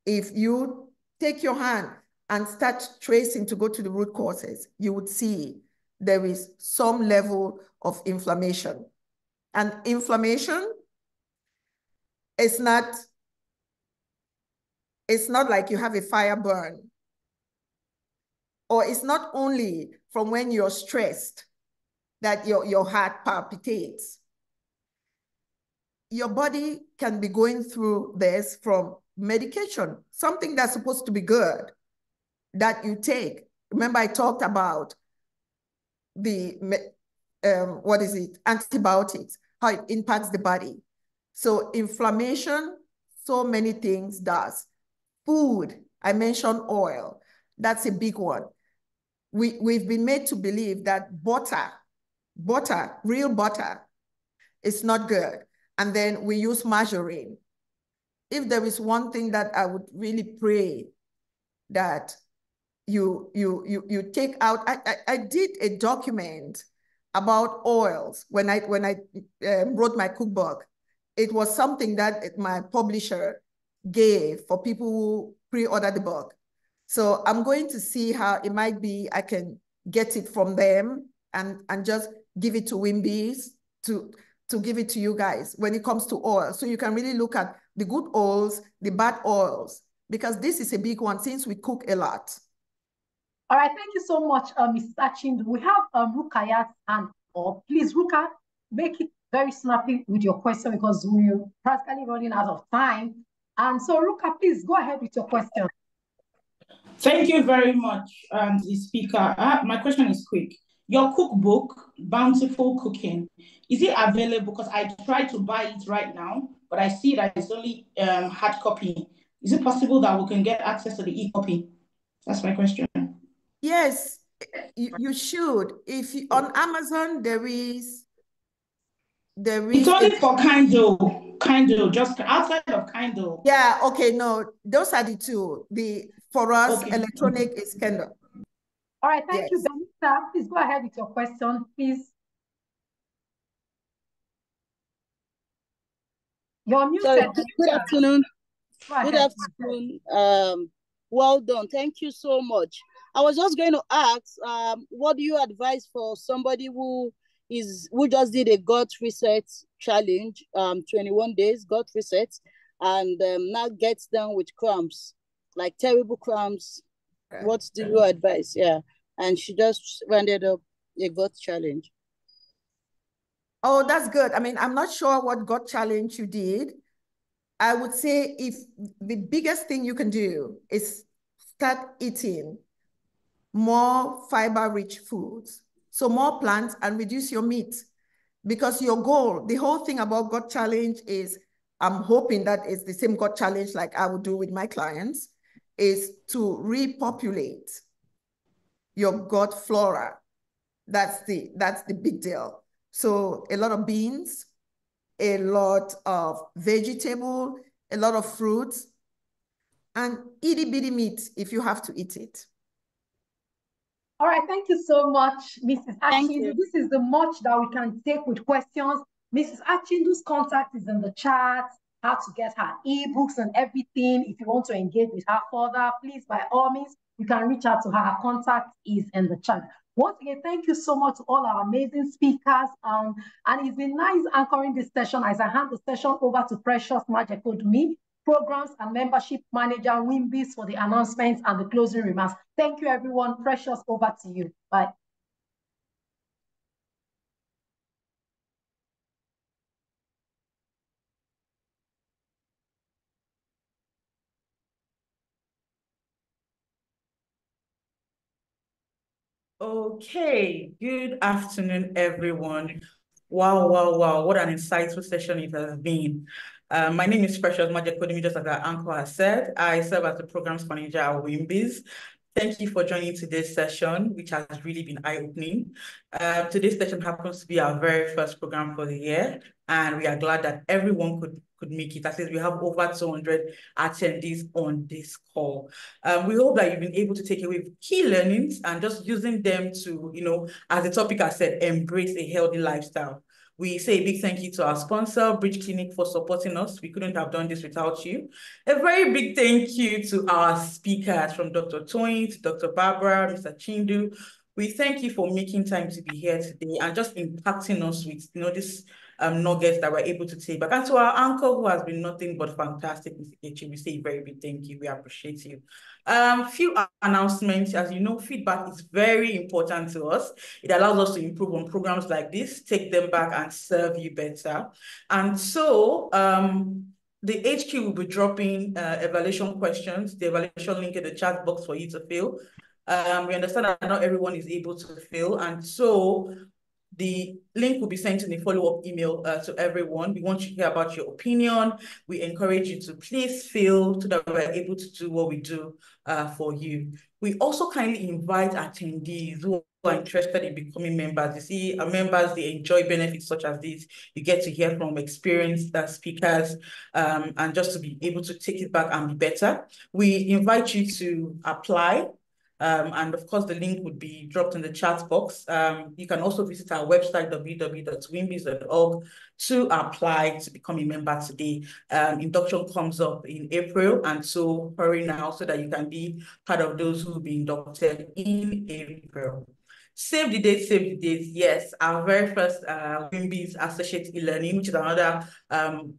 If you take your hand and start tracing to go to the root causes, you would see there is some level of inflammation. And inflammation is not like you have a fire burn. Or it's not only from when you're stressed that your heart palpitates. Your body can be going through this from medication, something that's supposed to be good that you take. Remember I talked about the, antibiotics, how it impacts the body. So inflammation, so many things does. Food, I mentioned oil, that's a big one. We've been made to believe that butter, real butter, is not good. And then we use margarine. If there is one thing that I would really pray that you take out. I did a document about oils when I wrote my cookbook. It was something that my publisher gave for people who pre-order the book. So I'm going to see how it might be I can get it from them and just give it to Wimbies to give it to you guys when it comes to oil. So you can really look at the good oils, the bad oils, because this is a big one since we cook a lot. All right, thank you so much, Mrs. Achindu. We have Rukayat's hand up. Please, Ruka, make it very snappy with your question because we're practically running out of time. And so, Ruka, please go ahead with your question. Thank you very much, the speaker. My question is quick. Your cookbook, Bountiful Cooking, is it available? Because I tried to buy it right now, but I see that it's only hard copy. Is it possible that we can get access to the e-copy? That's my question. Yes, you should. If you, on Amazon, there is. It's only for Kindle, just outside of Kindle. Yeah, okay, no, those are the two. For us, okay. Electronic is Kindle. All right, thank you, Benita. Please go ahead with your question, please. You're muted. Sorry, good afternoon. Good afternoon. Well done. Thank you so much. I was just going to ask, what do you advise for somebody who just did a gut reset challenge, 21 days gut reset, and now gets down with cramps, like terrible cramps? Okay. What do you advise? Yeah, and she just rounded up a gut challenge. Oh, that's good. I mean, I'm not sure what gut challenge you did. I would say if the biggest thing you can do is start eating more fiber-rich foods. So more plants and reduce your meat. Because your goal, the whole thing about gut challenge is, I'm hoping that it's the same gut challenge like I would do with my clients, is to repopulate your gut flora. That's the big deal. So a lot of beans, a lot of vegetable, a lot of fruits, and itty bitty meat if you have to eat it. All right, thank you so much, Mrs. Achindu. This is the much that we can take with questions. Mrs. Achindu's contact is in the chat, how to get her ebooks and everything. If you want to engage with her further, please, by all means, you can reach out to her. Her contact is in the chat. Once again, thank you so much to all our amazing speakers. And it's been nice anchoring this session as I hand the session over to Precious Majekodumi, Programs and Membership Manager, Wimbies, for the announcements and the closing remarks. Thank you, everyone. Precious, over to you. Bye. Okay, good afternoon, everyone. Wow, what an insightful session it has been. My name is Precious Majekodumi, just as our anchor has said. I serve as the Programs Manager at Wimbies. Thank you for joining today's session, which has really been eye-opening. Today's session happens to be our very first program for the year, and we are glad that everyone could make it. That is, we have over 200 attendees on this call. We hope that you've been able to take away key learnings and just using them to, as the topic has said, embrace a healthy lifestyle. We say a big thank you to our sponsor, Bridge Clinic, for supporting us. We couldn't have done this without you. A very big thank you to our speakers, from Dr. Toyin to Dr. Barbara, Mr. Chindu. We thank you for making time to be here today and just impacting us with, this nuggets that we're able to take back. And to our anchor, who has been nothing but fantastic, Mr. Kechi, we say a very big thank you. We appreciate you. Few announcements. As you know, feedback is very important to us. It allows us to improve on programs like this, take them back and serve you better. And so the HQ will be dropping evaluation questions, the evaluation link in the chat box for you to fill. We understand that not everyone is able to fill, and so the link will be sent in a follow-up email to everyone. We want you to hear about your opinion. We encourage you to please fill so that we're able to do what we do for you. We also kindly invite attendees who are interested in becoming members. You see, our members, they enjoy benefits such as this. You get to hear from experienced speakers and just to be able to take it back and be better. We invite you to apply. And of course, the link would be dropped in the chat box. You can also visit our website, www.wimbys.org, to apply to become a member today. Induction comes up in April, and so hurry now so that you can be part of those who will be inducted in April. Save the date, save the date. Yes, our very first Wimbys Associate e-learning, which is another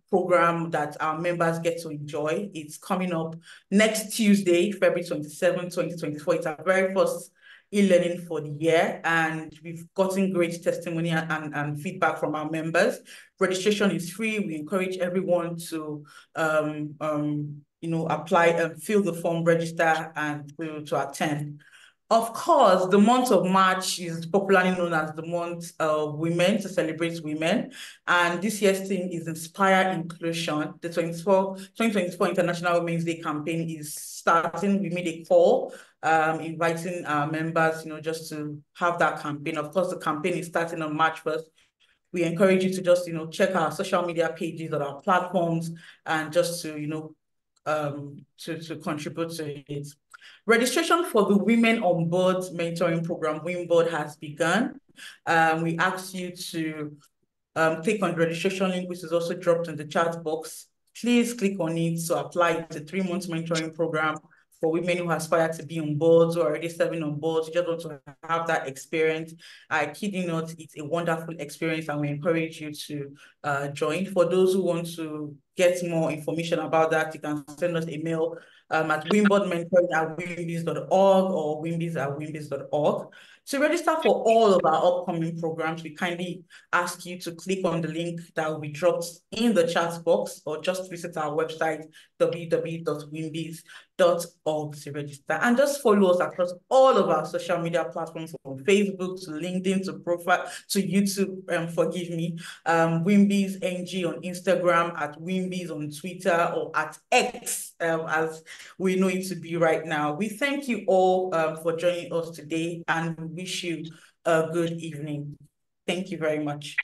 program that our members get to enjoy. It's coming up next Tuesday, February 27, 2024. It's our very first e-learning for the year, and we've gotten great testimony and feedback from our members. Registration is free. We encourage everyone to apply and fill the form, register, and to attend. Of course, the month of March is popularly known as the month of women, to celebrate women. And this year's theme is Inspire Inclusion. The 2024 International Women's Day campaign is starting. We made a call inviting our members, just to have that campaign. Of course, the campaign is starting on March 1st. We encourage you to just, check our social media pages or our platforms, and just to, to contribute to it. Registration for the Women on Board mentoring program, WIMBOARD, has begun. We ask you to click on the registration link, which is also dropped in the chat box. Please click on it to apply. It's a 3-month mentoring program for women who aspire to be on boards or already serving on boards. You just want to have that experience. I kid you not, it's a wonderful experience, and we encourage you to join. For those who want to get more information about that, you can send us a mail at wimboardmentoring@wimbys.org or wimbys@wimbys.org. To register for all of our upcoming programs, we kindly ask you to click on the link that will be dropped in the chat box, or just visit our website, www.wimbys.org, to register. And just follow us across all of our social media platforms, from Facebook to LinkedIn to profile to YouTube, forgive me, Wimbys NG on Instagram, at Wimbys on Twitter, or at X, as we know it to be right now. We thank you all for joining us today, and we wish you a good evening. Thank you very much.